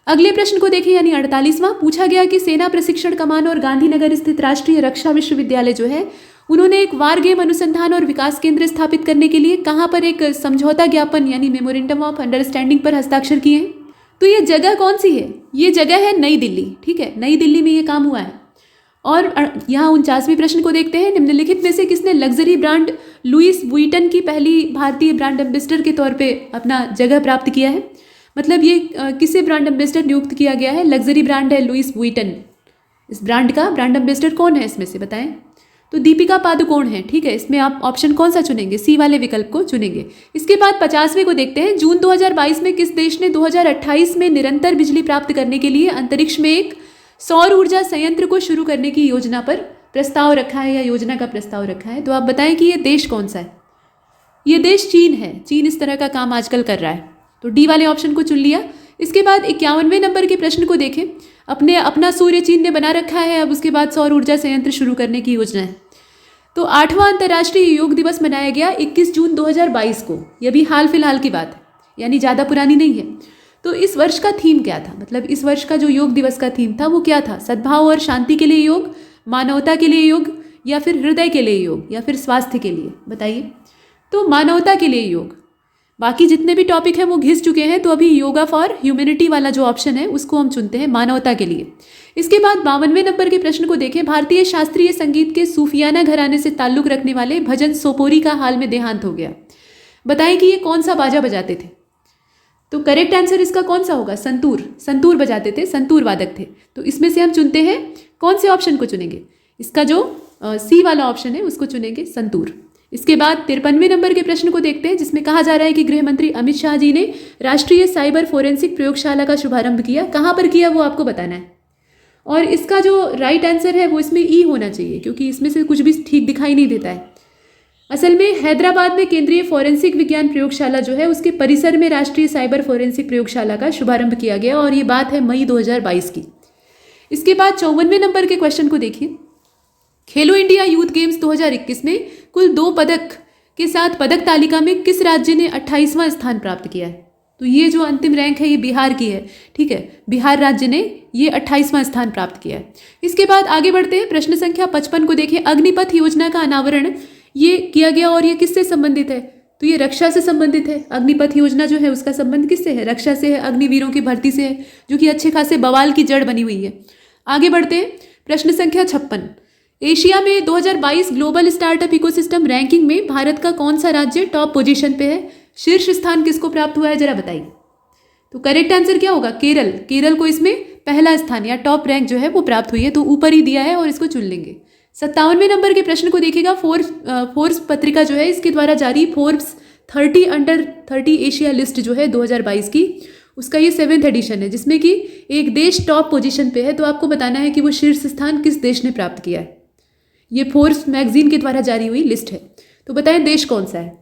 अगले प्रश्न को देखिए, यानी 48वां। पूछा गया कि सेना प्रशिक्षण कमान और गांधीनगर स्थित राष्ट्रीय रक्षा विश्वविद्यालय जो है, उन्होंने एक वार गेम अनुसंधान और विकास केंद्र स्थापित करने के लिए कहाँ पर एक समझौता ज्ञापन यानी मेमोरेंडम ऑफ अंडरस्टैंडिंग पर हस्ताक्षर किए हैं? तो ये जगह कौन सी है? ये जगह है नई दिल्ली। ठीक है, नई दिल्ली में ये काम हुआ है। और यहाँ 49वें प्रश्न को देखते हैं। निम्नलिखित में से किसने लग्जरी ब्रांड लुइस वुइटन की पहली भारतीय ब्रांड एम्बेसडर के तौर पे अपना जगह प्राप्त किया है? मतलब ये किसे ब्रांड एम्बेसडर नियुक्त किया गया है? लग्जरी ब्रांड है लुइस वुइटन। इस ब्रांड का ब्रांड एम्बेसडर कौन है इसमें से बताएं? तो दीपिका पादुकोण है। ठीक है, इसमें आप ऑप्शन कौन सा चुनेंगे? सी वाले विकल्प को चुनेंगे। इसके बाद 50वें को देखते हैं। जून 2022 में किस देश ने 2028 में निरंतर बिजली प्राप्त करने के लिए अंतरिक्ष में एक सौर ऊर्जा संयंत्र को शुरू करने की योजना पर प्रस्ताव रखा है, या योजना का प्रस्ताव रखा है? तो आप बताएं कि ये देश कौन सा है? ये देश चीन है। चीन इस तरह का काम आजकल कर रहा है, तो डी वाले ऑप्शन को चुन लिया। इसके बाद 51वें नंबर के प्रश्न को देखें। अपना सूर्य चीन ने बना रखा है, अब उसके बाद सौर ऊर्जा संयंत्र शुरू करने की योजना है। तो 8वां अंतर्राष्ट्रीय योग दिवस मनाया गया 21 जून 2022 को। यह भी हाल फिलहाल की बात है, यानी ज़्यादा पुरानी नहीं है। तो इस वर्ष का थीम क्या था? मतलब इस वर्ष का जो योग दिवस का थीम था वो क्या था? सद्भाव और शांति के लिए योग, मानवता के लिए योग, या फिर हृदय के लिए योग, या फिर स्वास्थ्य के लिए? बताइए। तो मानवता के लिए योग। बाकी जितने भी टॉपिक हैं वो घिस चुके हैं, तो अभी योगा फॉर ह्यूमैनिटी वाला जो ऑप्शन है उसको हम चुनते हैं, मानवता के लिए। इसके बाद 52वें नंबर के प्रश्न को देखें। भारतीय शास्त्रीय संगीत के सूफियाना घराने से ताल्लुक रखने वाले भजन सोपोरी का हाल में देहांत हो गया। बताएं कि ये कौन सा बाजा बजाते थे। तो करेक्ट आंसर इसका कौन सा होगा? संतूर। संतूर बजाते थे, संतूर वादक थे। तो इसमें से हम चुनते हैं, कौन से ऑप्शन को चुनेंगे? इसका जो सी वाला ऑप्शन है उसको चुनेंगे, संतूर। इसके बाद 53वें नंबर के प्रश्न को देखते हैं, जिसमें कहा जा रहा है कि गृह मंत्री अमित शाह जी ने राष्ट्रीय साइबर फोरेंसिक प्रयोगशाला का शुभारंभ किया। कहाँ पर किया वो आपको बताना है। और इसका जो राइट आंसर है वो इसमें ई होना चाहिए, क्योंकि इसमें से कुछ भी ठीक दिखाई नहीं देता है। असल में हैदराबाद में केंद्रीय फोरेंसिक विज्ञान प्रयोगशाला जो है उसके परिसर में राष्ट्रीय साइबर फोरेंसिक प्रयोगशाला का शुभारंभ किया गया, और ये बात है मई 2022 की। इसके बाद 54वें नंबर के क्वेश्चन को देखिए। खेलो इंडिया यूथ गेम्स 2021 में कुल 2 पदक के साथ पदक तालिका में किस राज्य ने 28वां स्थान प्राप्त किया है? तो ये जो अंतिम रैंक है ये बिहार की है, ठीक है। बिहार राज्य ने ये 28वां स्थान प्राप्त किया है। इसके बाद आगे बढ़ते हैं, प्रश्न संख्या 55 को देखें। अग्निपथ योजना का अनावरण ये किया गया, और ये किससे संबंधित है? तो ये रक्षा से संबंधित है। अग्निपथ योजना जो है उसका संबंध किससे है? रक्षा से है, अग्निवीरों की भर्ती से है, जो कि अच्छे खासे बवाल की जड़ बनी हुई है। आगे बढ़ते हैं, प्रश्न संख्या 56। एशिया में 2022 ग्लोबल स्टार्टअप इकोसिस्टम रैंकिंग में भारत का कौन सा राज्य टॉप पोजीशन पे है? शीर्ष स्थान किसको प्राप्त हुआ है, जरा बताइए। तो करेक्ट आंसर क्या होगा? केरल। केरल को इसमें पहला स्थान या टॉप रैंक जो है वो प्राप्त हुई है, तो ऊपर ही दिया है और इसको चुन लेंगे। 57वें नंबर के प्रश्न को देखिएगा। फोर्ब्स पत्रिका जो है इसके द्वारा जारी फोर्ब्स 30 अंडर 30 एशिया लिस्ट जो है 2022 की, उसका ये 7th एडिशन है, जिसमें कि एक देश टॉप पोजीशन पे है। तो आपको बताना है कि वो शीर्ष स्थान किस देश ने प्राप्त किया है। ये फोर्ब्स मैगजीन के द्वारा जारी हुई लिस्ट है। तो बताएं देश कौन सा है?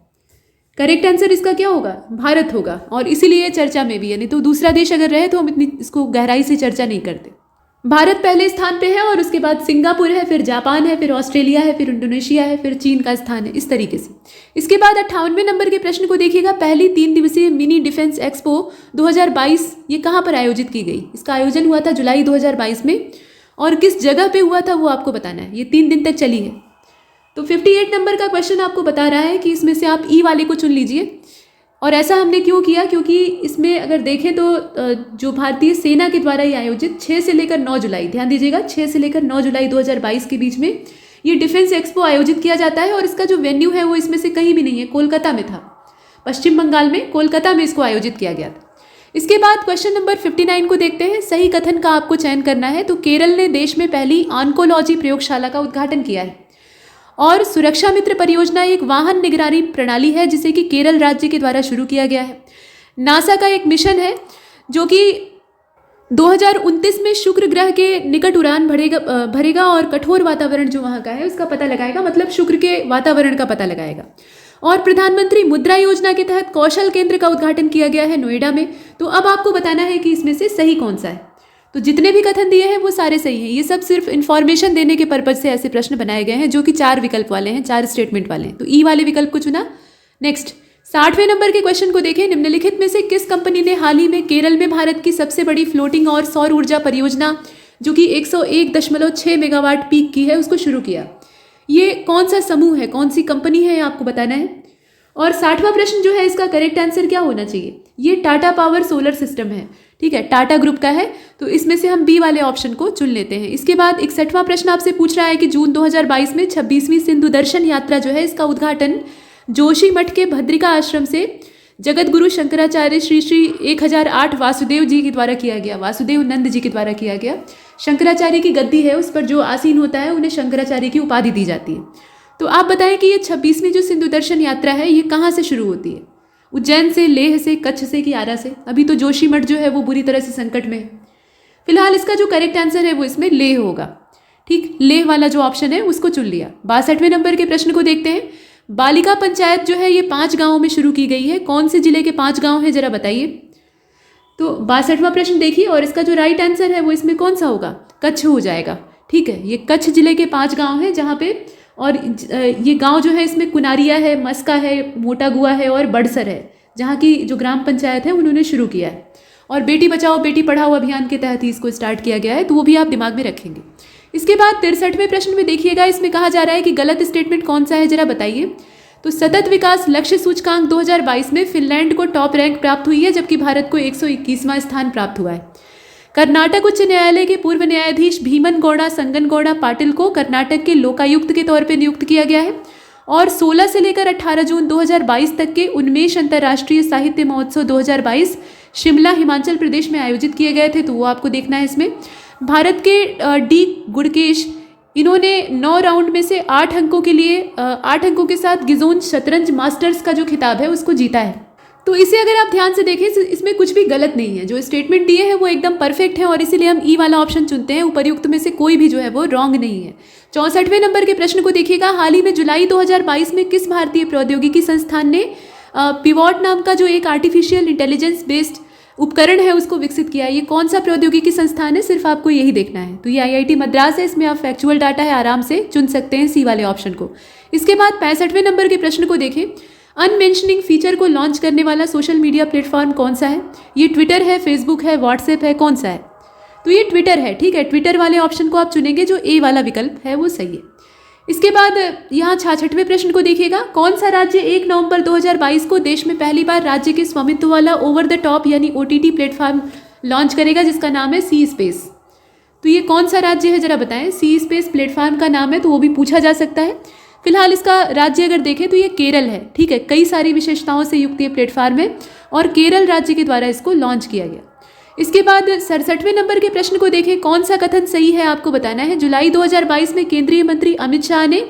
करेक्ट आंसर इसका क्या होगा? भारत होगा, और इसीलिए चर्चा में भी है। नहीं तो दूसरा देश अगर रहे तो हम इतनी इसको गहराई से चर्चा नहीं करते। भारत पहले स्थान पे है, और उसके बाद सिंगापुर है, फिर जापान है, फिर ऑस्ट्रेलिया है, फिर इंडोनेशिया है, फिर चीन का स्थान है, इस तरीके से। इसके बाद 58वें नंबर के प्रश्न को देखिएगा। पहली 3 दिवसीय मिनी डिफेंस एक्सपो 2022 ये कहाँ पर आयोजित की गई? इसका आयोजन हुआ था जुलाई 2022 में, और किस जगह पे हुआ था वो आपको बताना है। ये 3 दिन तक चली है। तो 58 नंबर का क्वेश्चन आपको बता रहा है कि इसमें से आप ई वाले को चुन लीजिए। और ऐसा हमने क्यों किया? क्योंकि इसमें अगर देखें तो जो भारतीय सेना के द्वारा ये आयोजित 6 से लेकर 9 जुलाई, ध्यान दीजिएगा, 6 से लेकर 9 जुलाई 2022 के बीच में ये डिफेंस एक्सपो आयोजित किया जाता है। और इसका जो वेन्यू है वो इसमें से कहीं भी नहीं है, कोलकाता में था, पश्चिम बंगाल में कोलकाता में इसको आयोजित किया गया था। इसके बाद क्वेश्चन नंबर 59 को देखते हैं। सही कथन का आपको चयन करना है। तो केरल ने देश में पहली ऑन्कोलॉजी प्रयोगशाला का उद्घाटन किया है, और सुरक्षा मित्र परियोजना एक वाहन निगरानी प्रणाली है जिसे कि केरल राज्य के द्वारा शुरू किया गया है। नासा का एक मिशन है जो कि 2029 में शुक्र ग्रह के निकट उड़ान भरेगा और कठोर वातावरण जो वहाँ का है उसका पता लगाएगा, मतलब शुक्र के वातावरण का पता लगाएगा। और प्रधानमंत्री मुद्रा योजना के तहत कौशल केंद्र का उद्घाटन किया गया है नोएडा में। तो अब आपको बताना है कि इसमें से सही कौन सा है। तो जितने भी कथन दिए हैं वो सारे सही हैं। ये सब सिर्फ इन्फॉर्मेशन देने के पर्पज से ऐसे प्रश्न बनाए गए हैं जो कि 4 विकल्प वाले हैं, 4 स्टेटमेंट वाले हैं। तो ई वाले विकल्प को चुना। नेक्स्ट 60वें नंबर के क्वेश्चन को देखें। निम्नलिखित में से किस कंपनी ने हाल ही में केरल में भारत की सबसे बड़ी फ्लोटिंग और सौर ऊर्जा परियोजना जो कि 101.6 मेगावाट पीक की है उसको शुरू किया? ये कौन सा समूह है, कौन सी कंपनी है, आपको बताना है। और 60वां प्रश्न जो है इसका करेक्ट आंसर क्या होना चाहिए? ये टाटा पावर सोलर सिस्टम है, ठीक है, टाटा ग्रुप का है। तो इसमें से हम बी वाले ऑप्शन को चुन लेते हैं। इसके बाद 61वां प्रश्न आपसे पूछ रहा है कि जून 2022 में 26वीं सिंधु दर्शन यात्रा जो है इसका उद्घाटन जोशी मठ के भद्रिका आश्रम से जगत गुरु शंकराचार्य श्री 1008 वासुदेव जी के द्वारा किया गया, वासुदेव नंद जी के द्वारा किया गया। शंकराचार्य की गद्दी है उस पर जो आसीन होता है उन्हें शंकराचार्य की उपाधि दी जाती है। तो आप बताएं कि ये 26वीं जो सिंधु दर्शन यात्रा है ये कहाँ से शुरू होती है? उज्जैन से, लेह से, कच्छ से कि आरा से? अभी तो जोशी मठ जो है वो बुरी तरह से संकट में है। फिलहाल इसका जो करेक्ट आंसर है वो इसमें लेह होगा, ठीक, लेह वाला जो ऑप्शन है उसको चुन लिया। 62वें नंबर के प्रश्न को देखते हैं। बालिका पंचायत जो है ये 5 गाँवों में शुरू की गई है। कौन से जिले के 5 गाँव हैं जरा बताइए। तो 62वां प्रश्न देखिए, और इसका जो राइट आंसर है वो इसमें कौन सा होगा? कच्छ हो जाएगा, ठीक है। ये कच्छ जिले के 5 गाँव हैं जहाँ पे, और ये गांव जो है इसमें कुनारिया है, मस्का है, मोटागुआ है और बड़सर है, जहाँ की जो ग्राम पंचायत है उन्होंने शुरू किया है। और बेटी बचाओ बेटी पढ़ाओ अभियान के तहत ही इसको स्टार्ट किया गया है, तो वो भी आप दिमाग में रखेंगे। इसके बाद 63वें प्रश्न में देखिएगा, इसमें कहा जा रहा है कि गलत स्टेटमेंट कौन सा है जरा बताइए। तो सतत विकास लक्ष्य सूचकांक 2022 में फिनलैंड को टॉप रैंक प्राप्त हुई है, जबकि भारत को 121वां स्थान प्राप्त हुआ है। कर्नाटक उच्च न्यायालय के पूर्व न्यायाधीश भीमन गौड़ा संगनगौड़ा पाटिल को कर्नाटक के लोकायुक्त के तौर पर नियुक्त किया गया है। और 16 से लेकर 18 जून 2022 तक के उन्मेष अंतर्राष्ट्रीय साहित्य महोत्सव 2022 शिमला हिमाचल प्रदेश में आयोजित किए गए थे, तो वो आपको देखना है। इसमें भारत के डी गुड़केश, इन्होंने 9 राउंड में से 8 अंकों के लिए 8 अंकों के साथ गिजोन शतरंज मास्टर्स का जो खिताब है उसको जीता है। तो इसे अगर आप ध्यान से देखें, इसमें कुछ भी गलत नहीं है, जो स्टेटमेंट दिए हैं वो एकदम परफेक्ट है, और इसीलिए हम ई वाला ऑप्शन चुनते हैं। उपर्युक्त में से कोई भी जो है वो रॉन्ग नहीं है। 64वें नंबर के प्रश्न को देखिएगा। हाल ही में जुलाई 2022 में किस भारतीय प्रौद्योगिकी संस्थान ने पिवॉट नाम का जो एक आर्टिफिशियल इंटेलिजेंस बेस्ड उपकरण है उसको विकसित किया है? ये कौन सा प्रौद्योगिकी संस्थान है, सिर्फ आपको यही देखना है। तो ये IIT मद्रास है। इसमें आप फैक्चुअल डाटा है, आराम से चुन सकते हैं सी वाले ऑप्शन को। इसके बाद 65वें नंबर के प्रश्न को देखें। अनमेंशनिंग फीचर को लॉन्च करने वाला सोशल मीडिया प्लेटफॉर्म कौन सा है? ये ट्विटर है, फेसबुक है, व्हाट्सएप है, कौन सा है? तो ये ट्विटर है, ठीक है। ट्विटर वाले ऑप्शन को आप चुनेंगे, जो ए वाला विकल्प है वो सही है। इसके बाद यहाँ 66वें प्रश्न को देखिएगा। कौन सा राज्य 1 नवंबर 2022 को देश में पहली बार राज्य के स्वामित्व वाला ओवर द टॉप यानी OTT प्लेटफॉर्म लॉन्च करेगा, जिसका नाम है सी स्पेस? तो ये कौन सा राज्य है, जरा बताएं। सी स्पेस प्लेटफॉर्म का नाम है, तो वो भी पूछा जा सकता है। फिलहाल इसका राज्य अगर देखें तो ये केरल है, ठीक है। कई सारी विशेषताओं से युक्त ये प्लेटफॉर्म है और केरल राज्य के द्वारा इसको लॉन्च किया गया। इसके बाद 67वें नंबर के प्रश्न को देखें। कौन सा कथन सही है, आपको बताना है। जुलाई 2022 में केंद्रीय मंत्री अमित शाह ने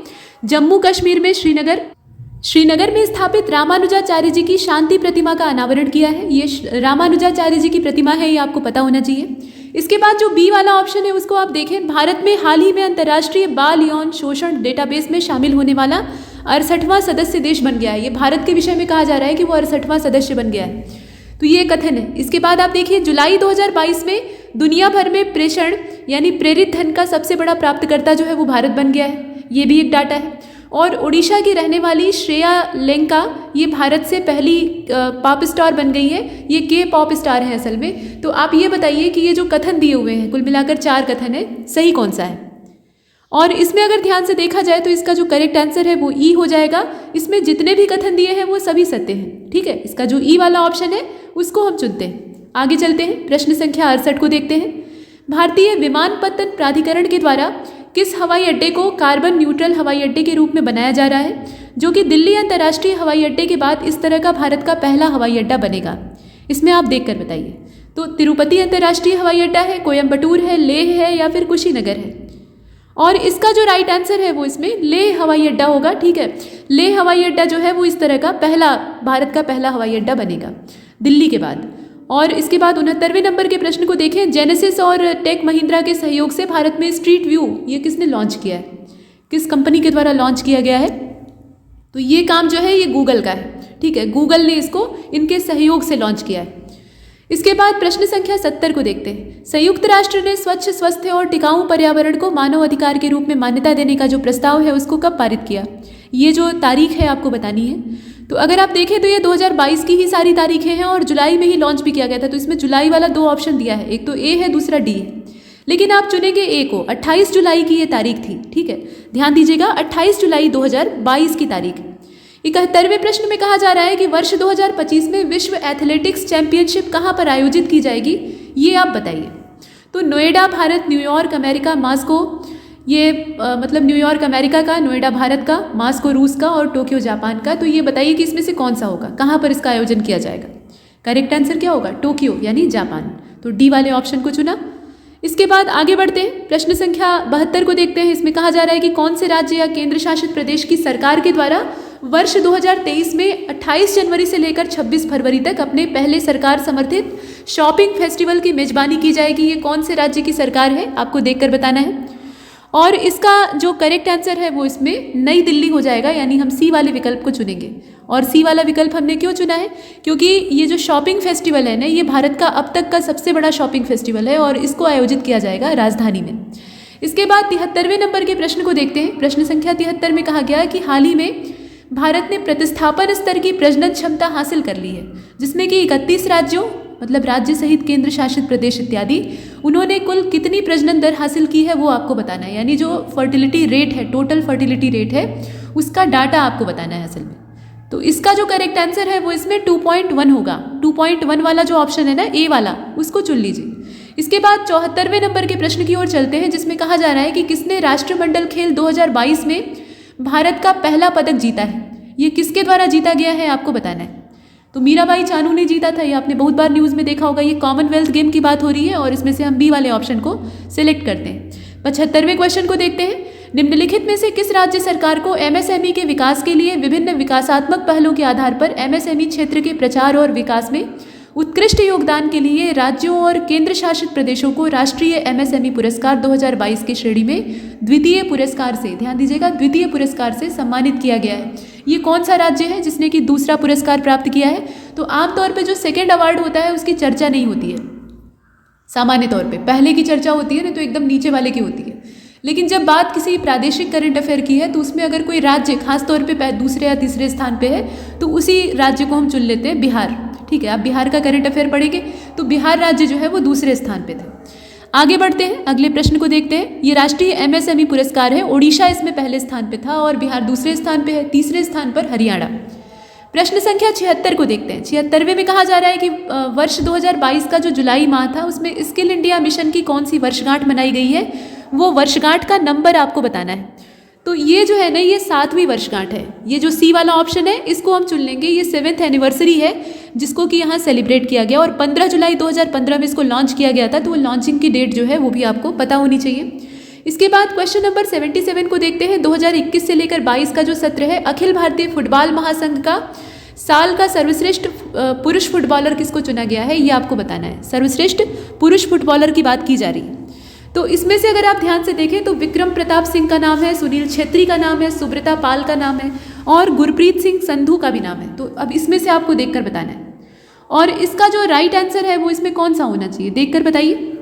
जम्मू कश्मीर में श्रीनगर में स्थापित रामानुजाचार्य जी की शांति प्रतिमा का अनावरण किया है। ये रामानुजाचार्य जी की प्रतिमा है, ये आपको पता होना चाहिए। इसके बाद जो बी वाला ऑप्शन है उसको आप देखें। भारत में हाल ही में अंतर्राष्ट्रीय बाल यौन शोषण डेटाबेस में शामिल होने वाला 68वां सदस्य देश बन गया है। ये भारत के विषय में कहा जा रहा है कि वो 68वां सदस्य बन गया है, तो ये कथन है। इसके बाद आप देखिए, जुलाई 2022 में दुनिया भर में प्रेषण यानी प्रेरित धन का सबसे बड़ा प्राप्तकर्ता जो है वो भारत बन गया है, ये भी एक डाटा है। और उड़ीसा की रहने वाली श्रेया लेंका, ये भारत से पहली पॉप स्टार बन गई है। ये के पॉप स्टार है असल में। तो आप ये बताइए कि ये जो कथन दिए हुए हैं, कुल मिलाकर 4 कथन है, सही कौन सा है? और इसमें अगर ध्यान से देखा जाए तो इसका जो करेक्ट आंसर है वो ई हो जाएगा। इसमें जितने भी कथन दिए हैं वो सभी सत्य हैं, ठीक है। इसका जो ई वाला ऑप्शन है उसको हम चुनते हैं। आगे चलते हैं, प्रश्न संख्या 68 को देखते हैं। भारतीय विमानपत्तन प्राधिकरण के द्वारा किस हवाई अड्डे को कार्बन न्यूट्रल हवाई अड्डे के रूप में बनाया जा रहा है, जो कि दिल्ली अंतर्राष्ट्रीय हवाई अड्डे के बाद इस तरह का भारत का पहला हवाई अड्डा बनेगा? इसमें आप देखकर बताइए। तो तिरुपति अंतर्राष्ट्रीय हवाई अड्डा है, कोयम्बटूर है, लेह है, या फिर कुशीनगर है? और इसका जो राइट आंसर है वो इसमें लेह हवाई अड्डा होगा, ठीक है। लेह हवाई अड्डा जो है वो इस तरह का भारत का पहला हवाई अड्डा बनेगा दिल्ली के बाद। और इसके बाद 69वें नंबर के प्रश्न को देखें। जेनेसिस और टेक महिंद्रा के सहयोग से भारत में स्ट्रीट व्यू ये किसने लॉन्च किया है, किस कंपनी के द्वारा लॉन्च किया गया है? तो ये काम जो है ये गूगल का है, ठीक है। गूगल ने इसको इनके सहयोग से लॉन्च किया है। इसके बाद प्रश्न संख्या 70 को देखते हैं। संयुक्त राष्ट्र ने स्वच्छ, स्वस्थ और टिकाऊ पर्यावरण को मानव अधिकार के रूप में मान्यता देने का जो प्रस्ताव है उसको कब पारित किया? ये जो तारीख है आपको बतानी है। तो अगर आप देखें तो ये 2022 की ही सारी तारीखें हैं और जुलाई में ही लॉन्च भी किया गया था। तो इसमें जुलाई वाला 2 ऑप्शन दिया है, एक तो ए है, दूसरा डी है, लेकिन आप चुनेंगे ए को। 28 जुलाई की ये तारीख थी, ठीक है। ध्यान दीजिएगा, 28 जुलाई 2022 की तारीख। 71वें प्रश्न में कहा जा रहा है कि वर्ष 2025 में विश्व एथलेटिक्स चैंपियनशिप कहाँ पर आयोजित की जाएगी, ये आप बताइए। तो Noida Bharat, New York America, Moscow, ये मतलब न्यूयॉर्क अमेरिका का, नोएडा भारत का, मास्को रूस का और टोक्यो जापान का। तो ये बताइए कि इसमें से कौन सा होगा, कहाँ पर इसका आयोजन किया जाएगा? करेक्ट आंसर क्या होगा? टोक्यो यानी जापान। तो डी वाले ऑप्शन को चुना। इसके बाद आगे बढ़ते हैं, प्रश्न संख्या 72 को देखते हैं। इसमें कहा जा रहा है कि कौन से राज्य या केंद्र शासित प्रदेश की सरकार के द्वारा वर्ष 2023 में 28 जनवरी से लेकर 26 फरवरी तक अपने पहले सरकार समर्थित शॉपिंग फेस्टिवल की मेजबानी की जाएगी? ये कौन से राज्य की सरकार है, आपको देखकर बताना है। और इसका जो करेक्ट आंसर है वो इसमें नई दिल्ली हो जाएगा, यानी हम सी वाले विकल्प को चुनेंगे। और सी वाला विकल्प हमने क्यों चुना है? क्योंकि ये जो शॉपिंग फेस्टिवल है ना, ये भारत का अब तक का सबसे बड़ा शॉपिंग फेस्टिवल है और इसको आयोजित किया जाएगा राजधानी में। इसके बाद 73वें नंबर के प्रश्न को देखते हैं। प्रश्न संख्या 73 में कहा गया कि हाल ही में भारत ने प्रतिस्थापन स्तर की प्रजनन क्षमता हासिल कर ली है, जिसमें कि 31 राज्यों मतलब राज्य सहित केंद्र शासित प्रदेश इत्यादि, उन्होंने कुल कितनी प्रजनन दर हासिल की है वो आपको बताना है। यानी जो फर्टिलिटी रेट है, टोटल फर्टिलिटी रेट है, उसका डाटा आपको बताना है असल में। तो इसका जो करेक्ट आंसर है वो इसमें 2.1 होगा। 2.1 वाला जो ऑप्शन है ना, ए वाला, उसको चुन लीजिए। इसके बाद 74वें नंबर के प्रश्न की ओर चलते हैं, जिसमें कहा जा रहा है कि किसने राष्ट्रमंडल खेल 2022 में भारत का पहला पदक जीता है। ये किसके द्वारा जीता गया है आपको बताना है। तो मीराबाई चानू ने जीता था, ये आपने बहुत बार न्यूज़ में देखा होगा। ये कॉमनवेल्थ गेम की बात हो रही है और इसमें से हम बी वाले ऑप्शन को सिलेक्ट करते हैं। 75वें क्वेश्चन को देखते हैं। निम्नलिखित में से किस राज्य सरकार को एमएसएमई के विकास के लिए विभिन्न विकासात्मक पहलों के आधार पर एमएसएमई क्षेत्र के प्रचार और विकास में उत्कृष्ट योगदान के लिए राज्यों और केंद्र शासित प्रदेशों को राष्ट्रीय एमएसएमई पुरस्कार 2022 की श्रेणी में द्वितीय पुरस्कार से, ध्यान दीजिएगा, द्वितीय पुरस्कार से सम्मानित किया गया है। ये कौन सा राज्य है जिसने कि दूसरा पुरस्कार प्राप्त किया है? तो आमतौर पर जो सेकेंड अवार्ड होता है उसकी चर्चा नहीं होती है सामान्य तौर पे। पहले की चर्चा होती है ना, तो एकदम नीचे वाले की होती है। लेकिन जब बात किसी प्रादेशिक करंट अफेयर की है तो उसमें अगर कोई राज्य खास तौर पे दूसरे या तीसरे स्थान पे है तो उसी राज्य को हम चुन लेते हैं बिहार। ठीक है, आप बिहार का करंट अफेयर पढ़ेंगे तो बिहार राज्य जो है वो दूसरे स्थान पे थे। आगे बढ़ते हैं, अगले प्रश्न को देखते हैं। ये राष्ट्रीय एमएसएमई पुरस्कार है। ओडिशा इसमें पहले स्थान पे था और बिहार दूसरे स्थान पे है, तीसरे स्थान पर हरियाणा। प्रश्न संख्या 76 को देखते हैं। 76वें में कहा जा रहा है कि वर्ष 2022 का जो जुलाई माह था उसमें स्किल इंडिया मिशन की कौन सी वर्षगांठ मनाई गई है, वो वर्षगांठ का नंबर आपको बताना है। तो ये जो है ना, ये 7वीं वर्षगांठ है। ये जो सी वाला ऑप्शन है इसको हम चुन लेंगे। ये 7th एनिवर्सरी है जिसको कि यहाँ सेलिब्रेट किया गया और 15 जुलाई 2015 में इसको लॉन्च किया गया था। तो वो लॉन्चिंग की डेट जो है वो भी आपको पता होनी चाहिए। इसके बाद क्वेश्चन नंबर 77 को देखते हैं। 2021 से लेकर 22 का जो सत्र है, अखिल भारतीय फुटबॉल महासंघ का साल का सर्वश्रेष्ठ पुरुष फुटबॉलर किसको चुना गया है, ये आपको बताना है। सर्वश्रेष्ठ पुरुष फुटबॉलर की बात की जा रही है। तो इसमें से अगर आप ध्यान से देखें तो विक्रम प्रताप सिंह का नाम है, सुनील छेत्री का नाम है, सुब्रता पाल का नाम है और गुरप्रीत सिंह संधू का भी नाम है। तो अब इसमें से आपको देखकर बताना है और इसका जो राइट आंसर है वो इसमें कौन सा होना चाहिए, देखकर बताइए।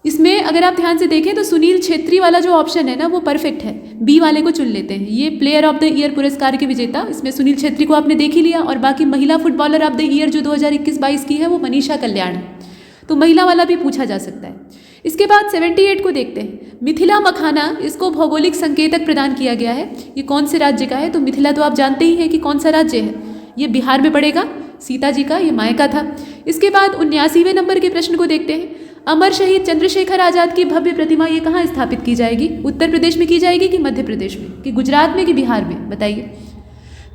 इसमें अगर आप ध्यान से देखें तो सुनील छेत्री वाला जो ऑप्शन है ना वो परफेक्ट है। बी वाले को चुन लेते हैं। ये प्लेयर ऑफ द ईयर पुरस्कार के विजेता, इसमें सुनील छेत्री को आपने देख ही लिया और बाकी महिला फुटबॉलर ऑफ द ईयर जो 2021-22 की है वो मनीषा कल्याण है। तो महिला वाला भी पूछा जा सकता है। इसके बाद 78 को देखते हैं। मिथिला मखाना, इसको भौगोलिक संकेतक प्रदान किया गया है। ये कौन से राज्य का है? तो मिथिला तो आप जानते ही हैं कि कौन सा राज्य है, ये बिहार में पड़ेगा। सीता जी का ये मायका था। इसके बाद 79वें नंबर के प्रश्न को देखते हैं। अमर शहीद चंद्रशेखर आजाद की भव्य प्रतिमा ये कहाँ स्थापित की जाएगी? उत्तर प्रदेश में की जाएगी कि मध्य प्रदेश में, कि गुजरात में, कि बिहार में, बताइए।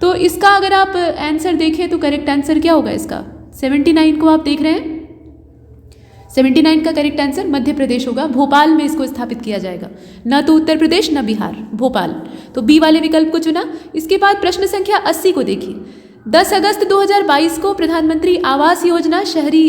तो इसका अगर आप आंसर देखें तो करेक्ट आंसर क्या होगा इसका? 79 को आप देख रहे हैं, 79 का करेक्ट आंसर मध्य प्रदेश होगा। भोपाल में इसको स्थापित किया जाएगा, न तो उत्तर प्रदेश न बिहार, भोपाल। तो बी वाले विकल्प को चुना। इसके बाद प्रश्न संख्या 80 को देखिए। 10 अगस्त 2022 को प्रधानमंत्री आवास योजना शहरी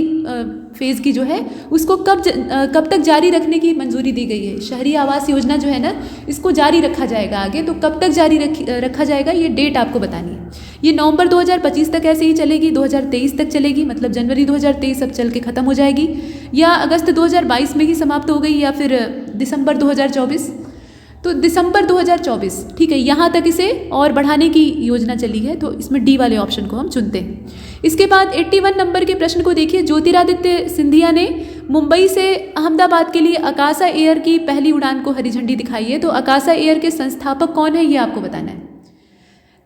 फेज की जो है उसको कब तक जारी रखने की मंजूरी दी गई है? शहरी आवास योजना जो है ना, इसको जारी रखा जाएगा आगे। तो कब तक जारी रखा जाएगा ये डेट आपको बतानी है। ये नवंबर 2025 तक ऐसे ही चलेगी, 2023 तक चलेगी, मतलब जनवरी 2023 अब चल के ख़त्म हो जाएगी, या अगस्त 2022 में ही समाप्त हो गई, या फिर दिसंबर 2024? तो दिसंबर 2024, ठीक है, यहाँ तक इसे और बढ़ाने की योजना चली है। तो इसमें डी वाले ऑप्शन को हम चुनते हैं। इसके बाद 81 नंबर के प्रश्न को देखिए। ज्योतिरादित्य सिंधिया ने मुंबई से अहमदाबाद के लिए आकाशा एयर की पहली उड़ान को हरी झंडी दिखाई है। तो आकाशा एयर के संस्थापक कौन है ये आपको बताना है।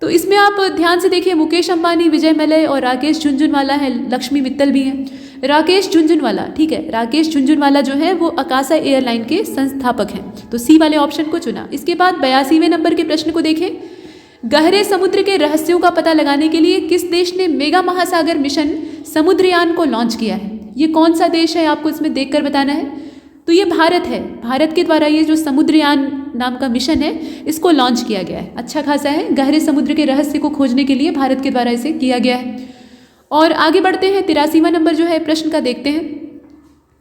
तो इसमें आप ध्यान से देखिए, मुकेश अंबानी, विजय मल्ल्या और राकेश झुनझुनवाला है, लक्ष्मी मित्तल भी हैं। राकेश झुनझुनवाला, ठीक है, राकेश झुनझुनवाला जो है वो आकाशा एयरलाइन के संस्थापक हैं। तो सी वाले ऑप्शन को चुना। इसके बाद 82वें नंबर के प्रश्न को देखें। गहरे समुद्र के रहस्यों का पता लगाने के लिए किस देश ने मेगा महासागर मिशन समुद्रयान को लॉन्च किया है? ये कौन सा देश है आपको इसमें देखकर बताना है। तो ये भारत है। भारत के द्वारा ये जो समुद्रयान नाम का मिशन है इसको लॉन्च किया गया है। अच्छा खासा है, गहरे समुद्र के रहस्य को खोजने के लिए भारत के द्वारा इसे किया गया है। और आगे बढ़ते हैं, 83वां नंबर जो है प्रश्न का देखते हैं।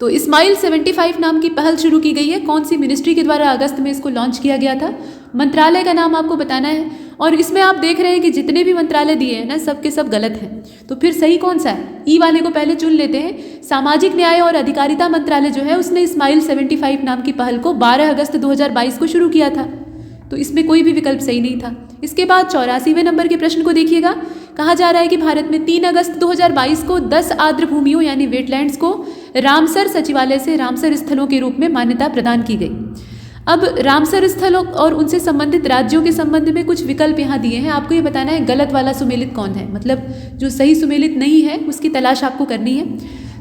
तो इस्माइल 75 नाम की पहल शुरू की गई है। कौन सी मिनिस्ट्री के द्वारा अगस्त में इसको लॉन्च किया गया था? मंत्रालय का नाम आपको बताना है। और इसमें आप देख रहे हैं कि जितने भी मंत्रालय दिए हैं ना, सब के सब गलत हैं। तो फिर सही कौन सा है? ई वाले को पहले चुन लेते हैं। सामाजिक न्याय और अधिकारिता मंत्रालय जो है उसने इस्माइल 75 नाम की पहल को 12 अगस्त 2022 को शुरू किया था। तो इसमें कोई भी विकल्प सही नहीं था। इसके बाद 84वें नंबर के प्रश्न को देखिएगा। कहा जा रहा है कि भारत में 3 अगस्त 2022 को 10 आर्द्र भूमियों यानी वेटलैंड्स को रामसर सचिवालय से रामसर स्थलों के रूप में मान्यता प्रदान की गई। अब रामसर स्थलों और उनसे संबंधित राज्यों के संबंध में कुछ विकल्प यहाँ दिए हैं। आपको ये बताना है गलत वाला सुमेलित कौन है, मतलब जो सही सुमेलित नहीं है उसकी तलाश आपको करनी है।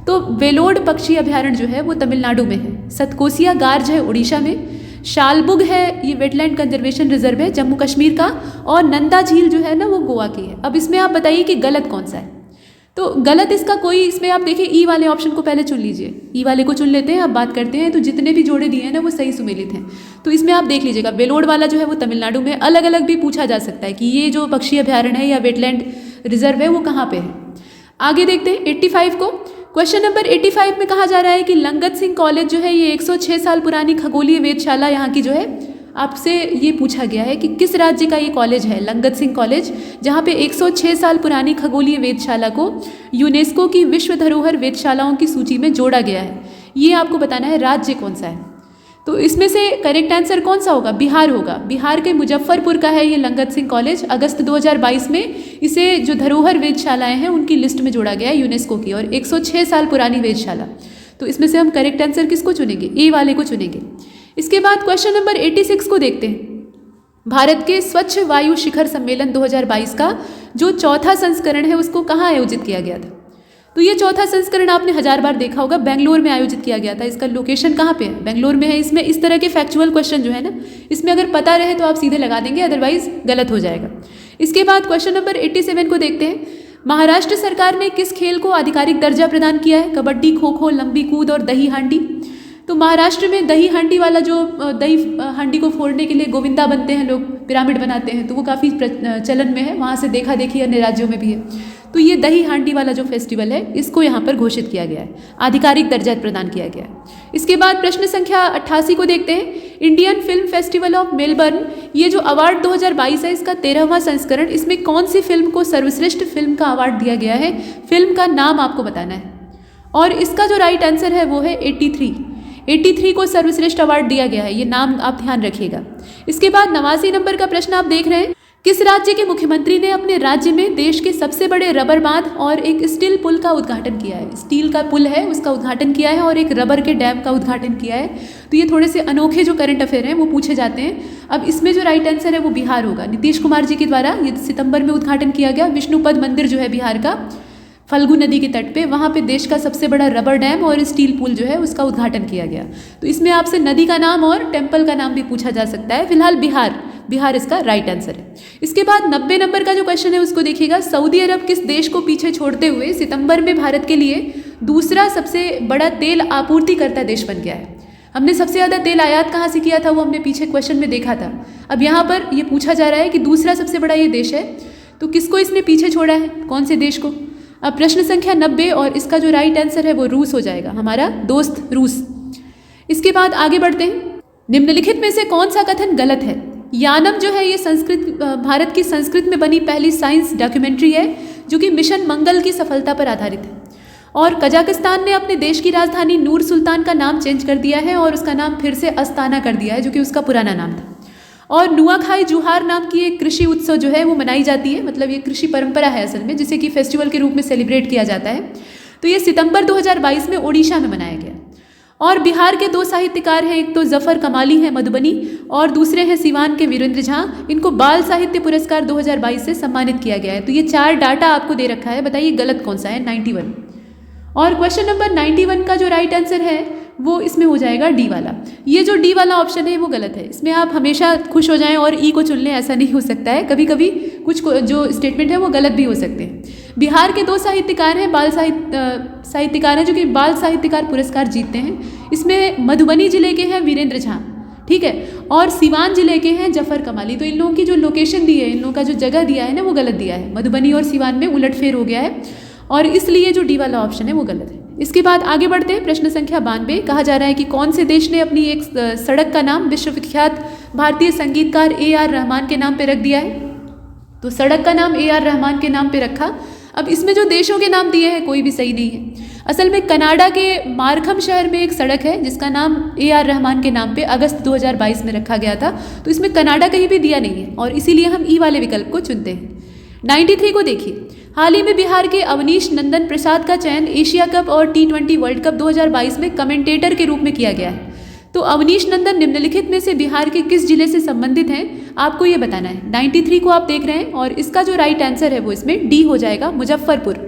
तो वेलोड पक्षी अभ्यारण्य जो है वो तमिलनाडु में है, सतकोसिया गार्ज है उड़ीसा में, शालबुग है ये वेटलैंड कंजर्वेशन रिजर्व है जम्मू कश्मीर का, और नंदा झील जो है ना वो गोवा की है। अब इसमें आप बताइए कि गलत कौन सा है। तो गलत इसका कोई, इसमें आप देखिए ई वाले ऑप्शन को पहले चुन लीजिए, ई वाले को चुन लेते हैं। अब बात करते हैं तो जितने भी जोड़े दिए हैं ना वो सही सुमेलित हैं। तो इसमें आप देख लीजिएगा वेलोड वाला जो है वो तमिलनाडु में, अलग अलग भी पूछा जा सकता है कि ये जो पक्षी अभ्यारण्य है या वेटलैंड रिजर्व है वो कहाँ पे है। आगे देखते हैं 85 को। क्वेश्चन नंबर 85 में कहा जा रहा है कि लंगत सिंह कॉलेज जो है ये 106 साल पुरानी खगोलीय वेधशाला यहाँ की जो है, आपसे ये पूछा गया है कि किस राज्य का ये कॉलेज है, लंगत सिंह कॉलेज, जहाँ पे 106 साल पुरानी खगोलीय वेधशाला को यूनेस्को की विश्व धरोहर वेधशालाओं की सूची में जोड़ा गया है। ये आपको बताना है राज्य कौन सा है। तो इसमें से करेक्ट आंसर कौन सा होगा, बिहार होगा। बिहार के मुजफ्फरपुर का है ये लंगत सिंह कॉलेज। अगस्त 2022 में इसे जो धरोहर वेधशालाएं हैं उनकी लिस्ट में जोड़ा गया है यूनेस्को की, और 106 साल पुरानी वेधशाला। तो इसमें से हम करेक्ट आंसर किसको चुनेंगे, ए वाले को चुनेंगे। इसके बाद क्वेश्चन नंबर 86 को देखते हैं। भारत के स्वच्छ वायु शिखर सम्मेलन 2022 का जो चौथा संस्करण है उसको कहाँ आयोजित किया गया था। तो ये चौथा संस्करण आपने 1000 बार देखा होगा, बेंगलोर में आयोजित किया गया था। इसका लोकेशन कहाँ पे है, बेंगलोर में है। इसमें इस तरह के फैक्चुअल क्वेश्चन जो है ना, इसमें अगर पता रहे तो आप सीधे लगा देंगे, अदरवाइज गलत हो जाएगा। इसके बाद क्वेश्चन नंबर 87 को देखते हैं। महाराष्ट्र सरकार ने किस खेल को आधिकारिक दर्जा प्रदान किया है, कबड्डी, खो खो, लंबी कूद और दही हांडी। तो महाराष्ट्र में दही हांडी वाला जो दही हांडी को फोड़ने के लिए गोविंदा बनते हैं लोग, पिरामिड बनाते हैं, तो वो काफ़ी चलन में है, वहाँ से देखा देखी अन्य राज्यों में भी है। तो ये दही हांडी वाला जो फेस्टिवल है इसको यहाँ पर घोषित किया गया है, आधिकारिक दर्जा प्रदान किया गया है। इसके बाद प्रश्न संख्या 88 को देखते हैं। Indian film festival of Melbourne, ये जो अवार्ड 2022 है इसका 13वां संस्करण, इसमें कौन सी फिल्म को सर्वश्रेष्ठ फिल्म का अवार्ड दिया गया है, फिल्म का नाम आपको बताना है। और इसका जो राइट आंसर है वो है 83 को सर्वश्रेष्ठ अवार्ड दिया गया है, ये नाम आप ध्यान रखिएगा। इसके बाद 89 नंबर का प्रश्न आप देख रहे हैं। किस राज्य के मुख्यमंत्री ने अपने राज्य में देश के सबसे बड़े रबर बांध और एक स्टील पुल का उद्घाटन किया है। स्टील का पुल है उसका उद्घाटन किया है और एक रबर के डैम का उद्घाटन किया है। तो ये थोड़े से अनोखे जो करंट अफेयर हैं वो पूछे जाते हैं। अब इसमें जो राइट आंसर है वो बिहार होगा। नीतीश कुमार जी के द्वारा ये सितंबर में उद्घाटन किया गया। विष्णुपद मंदिर जो है बिहार का, फल्गु नदी के तट पे, वहाँ पे देश का सबसे बड़ा रबर डैम और स्टील पुल जो है उसका उद्घाटन किया गया। तो इसमें आपसे नदी का नाम और टेम्पल का नाम भी पूछा जा सकता है। फिलहाल बिहार इसका राइट आंसर है। इसके बाद 90 नंबर का जो क्वेश्चन है उसको देखिएगा। सऊदी अरब किस देश को पीछे छोड़ते हुए सितंबर में भारत के लिए दूसरा सबसे बड़ा तेल आपूर्तिकर्ता देश बन गया है। हमने सबसे ज़्यादा तेल आयात कहाँ से किया था वो हमने पीछे क्वेश्चन में देखा था। अब यहाँ पर ये पूछा जा रहा है कि दूसरा सबसे बड़ा ये देश है, तो किसको इसने पीछे छोड़ा है, कौन से देश को। अब प्रश्न संख्या 90 और इसका जो राइट आंसर है वो रूस हो जाएगा, हमारा दोस्त रूस। इसके बाद आगे बढ़ते हैं। निम्नलिखित में से कौन सा कथन गलत है। यानम जो है ये भारत की संस्कृत में बनी पहली साइंस डॉक्यूमेंट्री है जो कि मिशन मंगल की सफलता पर आधारित है। और कजाकिस्तान ने अपने देश की राजधानी नूर सुल्तान का नाम चेंज कर दिया है और उसका नाम फिर से अस्ताना कर दिया है जो कि उसका पुराना नाम था। और नुआखाई जुहार नाम की एक कृषि उत्सव जो है वो मनाई जाती है, मतलब ये कृषि परंपरा है असल में, जिसे कि फेस्टिवल के रूप में सेलिब्रेट किया जाता है। तो ये सितंबर 2022 में ओडिशा में मनाया गया। और बिहार के 2 साहित्यकार हैं, एक तो जफर कमाली है मधुबनी और दूसरे हैं सिवान के वीरेंद्र झा। इनको बाल साहित्य पुरस्कार 2022 से सम्मानित किया गया है। तो ये 4 डाटा आपको दे रखा है, बताइए गलत कौन सा है, 91। और क्वेश्चन नंबर 91 का जो राइट आंसर है वो इसमें हो जाएगा डी वाला। ये जो डी वाला ऑप्शन है वो गलत है। इसमें आप हमेशा खुश हो जाएं और ई को चुन लें, ऐसा नहीं हो सकता है। कभी कभी कुछ जो स्टेटमेंट है वो गलत भी हो सकते हैं। बिहार के 2 साहित्यकार हैं, बाल साहित्यकार हैं जो कि बाल साहित्यकार पुरस्कार जीतते हैं। इसमें मधुबनी जिले के हैं वीरेंद्र झा, ठीक है, और सिवान जिले के हैं जफर कमाली। तो इन लोगों की जो लोकेशन दी है, इन लोगों का जो जगह दिया है ना वो गलत दिया है। मधुबनी और सिवान में उलटफेर हो गया है और इसलिए जो डी वाला ऑप्शन है वो गलत है। इसके बाद आगे बढ़ते हैं। प्रश्न संख्या 92 कहा जा रहा है कि कौन से देश ने अपनी एक सड़क का नाम विश्वविख्यात भारतीय संगीतकार AR रहमान के नाम पे रख दिया है। तो सड़क का नाम AR रहमान के नाम पे रखा। अब इसमें जो देशों के नाम दिए हैं कोई भी सही नहीं है। असल में कनाडा के मार्खम शहर में एक सड़क है जिसका नाम AR रहमान के नाम पे अगस्त 2022 में रखा गया था। तो इसमें कनाडा कहीं भी दिया नहीं है और इसीलिए हम ई वाले विकल्प को चुनते हैं। 93 को देखिए, हाल ही में बिहार के अवनीश नंदन प्रसाद का चयन एशिया कप और T20 वर्ल्ड कप 2022 में कमेंटेटर के रूप में किया गया है। तो अवनीश नंदन निम्नलिखित में से बिहार के किस जिले से संबंधित हैं, आपको ये बताना है। 93 को आप देख रहे हैं और इसका जो राइट आंसर है वो इसमें डी हो जाएगा, मुजफ्फरपुर।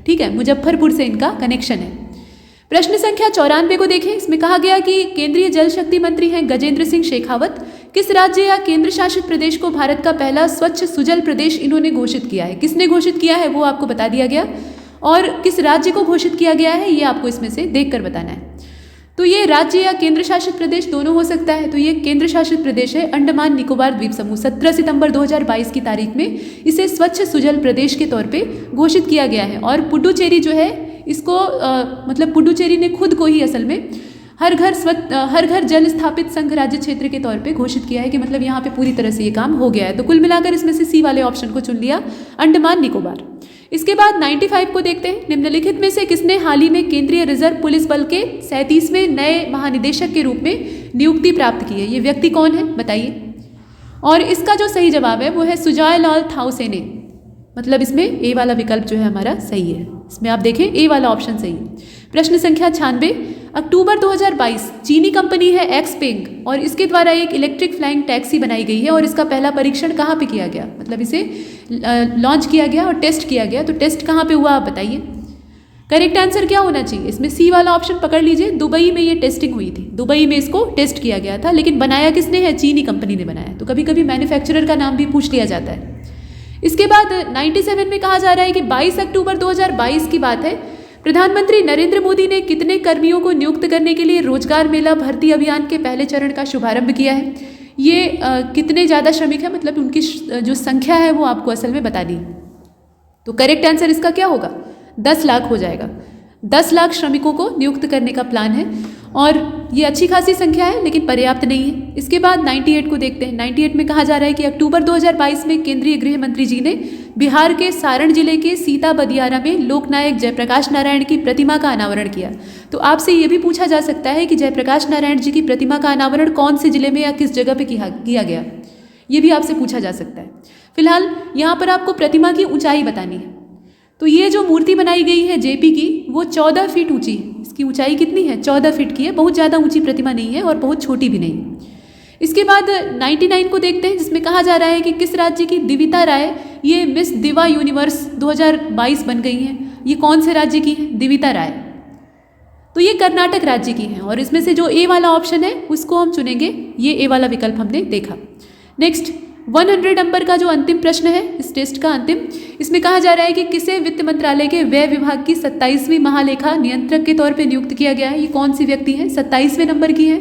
ठीक है, मुजफ्फरपुर से इनका कनेक्शन है। प्रश्न संख्या 94 को देखें, इसमें कहा गया कि केंद्रीय जल शक्ति मंत्री हैं गजेंद्र सिंह शेखावत किस राज्य या केंद्र शासित प्रदेश को भारत का पहला स्वच्छ सुजल प्रदेश इन्होंने घोषित किया है। किसने घोषित किया है वो आपको बता दिया गया, और किस राज्य को घोषित किया गया है ये आपको इसमें से देखकर बताना है। तो ये राज्य या केंद्र शासित प्रदेश दोनों हो सकता है। तो ये केंद्र शासित प्रदेश है अंडमान निकोबार द्वीप समूह। 17 सितंबर 2022 की तारीख में इसे स्वच्छ सुजल प्रदेश के तौर पे घोषित किया गया है। और पुडुचेरी जो है इसको मतलब पुडुचेरी ने खुद को ही असल में हर घर जल स्थापित संघ राज्य क्षेत्र के तौर पे घोषित किया है कि मतलब यहाँ पे पूरी तरह से ये काम हो गया है। तो कुल मिलाकर इसमें से सी वाले ऑप्शन को चुन लिया, अंडमान निकोबार। इसके बाद 95 को देखते हैं, निम्नलिखित में से किसने हाल ही में केंद्रीय रिजर्व पुलिस बल के 37वें नए महानिदेशक के रूप में नियुक्ति प्राप्त की है। ये व्यक्ति कौन है बताइए। और इसका जो सही जवाब है वो है सुजाय लाल थाउसेने। मतलब इसमें ए वाला विकल्प जो है हमारा सही है। इसमें आप देखें ए वाला ऑप्शन सही है। प्रश्न संख्या 96, अक्टूबर 2022 चीनी कंपनी है एक्सपेंग और इसके द्वारा एक इलेक्ट्रिक फ्लाइंग टैक्सी बनाई गई है और इसका पहला परीक्षण कहाँ पे किया गया, मतलब इसे लॉन्च किया गया और टेस्ट किया गया। तो टेस्ट कहाँ पे हुआ आप बताइए। करेक्ट आंसर क्या होना चाहिए, इसमें सी वाला ऑप्शन पकड़ लीजिए। दुबई में ये टेस्टिंग हुई थी, दुबई में इसको टेस्ट किया गया था, लेकिन बनाया किसने है, चीनी कंपनी ने बनाया। तो कभी कभी मैन्युफैक्चरर का नाम भी पूछ लिया जाता है। इसके बाद 97 में कहा जा रहा है कि 22 अक्टूबर 2022 की बात है, प्रधानमंत्री नरेंद्र मोदी ने कितने कर्मियों को नियुक्त करने के लिए रोजगार मेला भर्ती अभियान के पहले चरण का शुभारंभ किया है। ये कितने ज़्यादा श्रमिक है, मतलब उनकी जो संख्या है वो आपको असल में बतानी है। तो करेक्ट आंसर इसका क्या होगा, 10 लाख हो जाएगा। 10 लाख श्रमिकों को नियुक्त करने का प्लान है और ये अच्छी खासी संख्या है लेकिन पर्याप्त नहीं है। इसके बाद 98 को देखते हैं। 98 में कहा जा रहा है कि अक्टूबर 2022 में केंद्रीय गृह मंत्री जी ने बिहार के सारण जिले के सीता बदियारा में लोकनायक जयप्रकाश नारायण की प्रतिमा का अनावरण किया। तो आपसे ये भी पूछा जा सकता है कि जयप्रकाश नारायण जी की प्रतिमा का अनावरण कौन से जिले में या किस जगह पे किया गया, ये भी आपसे पूछा जा सकता है। फिलहाल यहाँ पर आपको प्रतिमा की ऊंचाई बतानी है। तो ये जो मूर्ति बनाई गई है जेपी की वो 14 फीट ऊंची है। इसकी ऊंचाई कितनी है, 14 फीट की है। बहुत ज़्यादा ऊंची प्रतिमा नहीं है और बहुत छोटी भी नहीं। इसके बाद 99 को देखते हैं, जिसमें कहा जा रहा है कि किस राज्य की दिविता राय ये मिस दिवा यूनिवर्स 2022 बन गई हैं। ये कौन से राज्य की है दिविता राय, तो ये कर्नाटक राज्य की हैं। और इसमें से जो ए वाला ऑप्शन है उसको हम चुनेंगे, ये ए वाला विकल्प हमने देखा। नेक्स्ट 100 नंबर का जो अंतिम प्रश्न है इस टेस्ट का अंतिम, इसमें कहा जा रहा है कि किसे वित्त मंत्रालय के व्यय विभाग की 27वीं महालेखा नियंत्रक के तौर पे नियुक्त किया गया है। ये कौन सी व्यक्ति है, 27वें नंबर की है।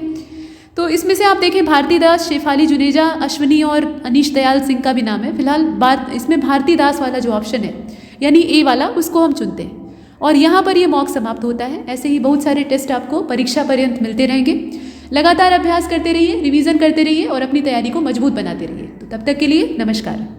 तो इसमें से आप देखें भारती दास, शेफाली जुनेजा, अश्विनी और अनीश दयाल सिंह का भी नाम है। फिलहाल बात इसमें भारती दास वाला जो ऑप्शन है यानी ए वाला उसको हम चुनते हैं और यहाँ पर ये मॉक समाप्त होता है। ऐसे ही बहुत सारे टेस्ट आपको परीक्षा पर्यंत मिलते रहेंगे। लगातार अभ्यास करते रहिए, रिवीजन करते रहिए और अपनी तैयारी को मजबूत बनाते रहिए। तो तब तक के लिए नमस्कार।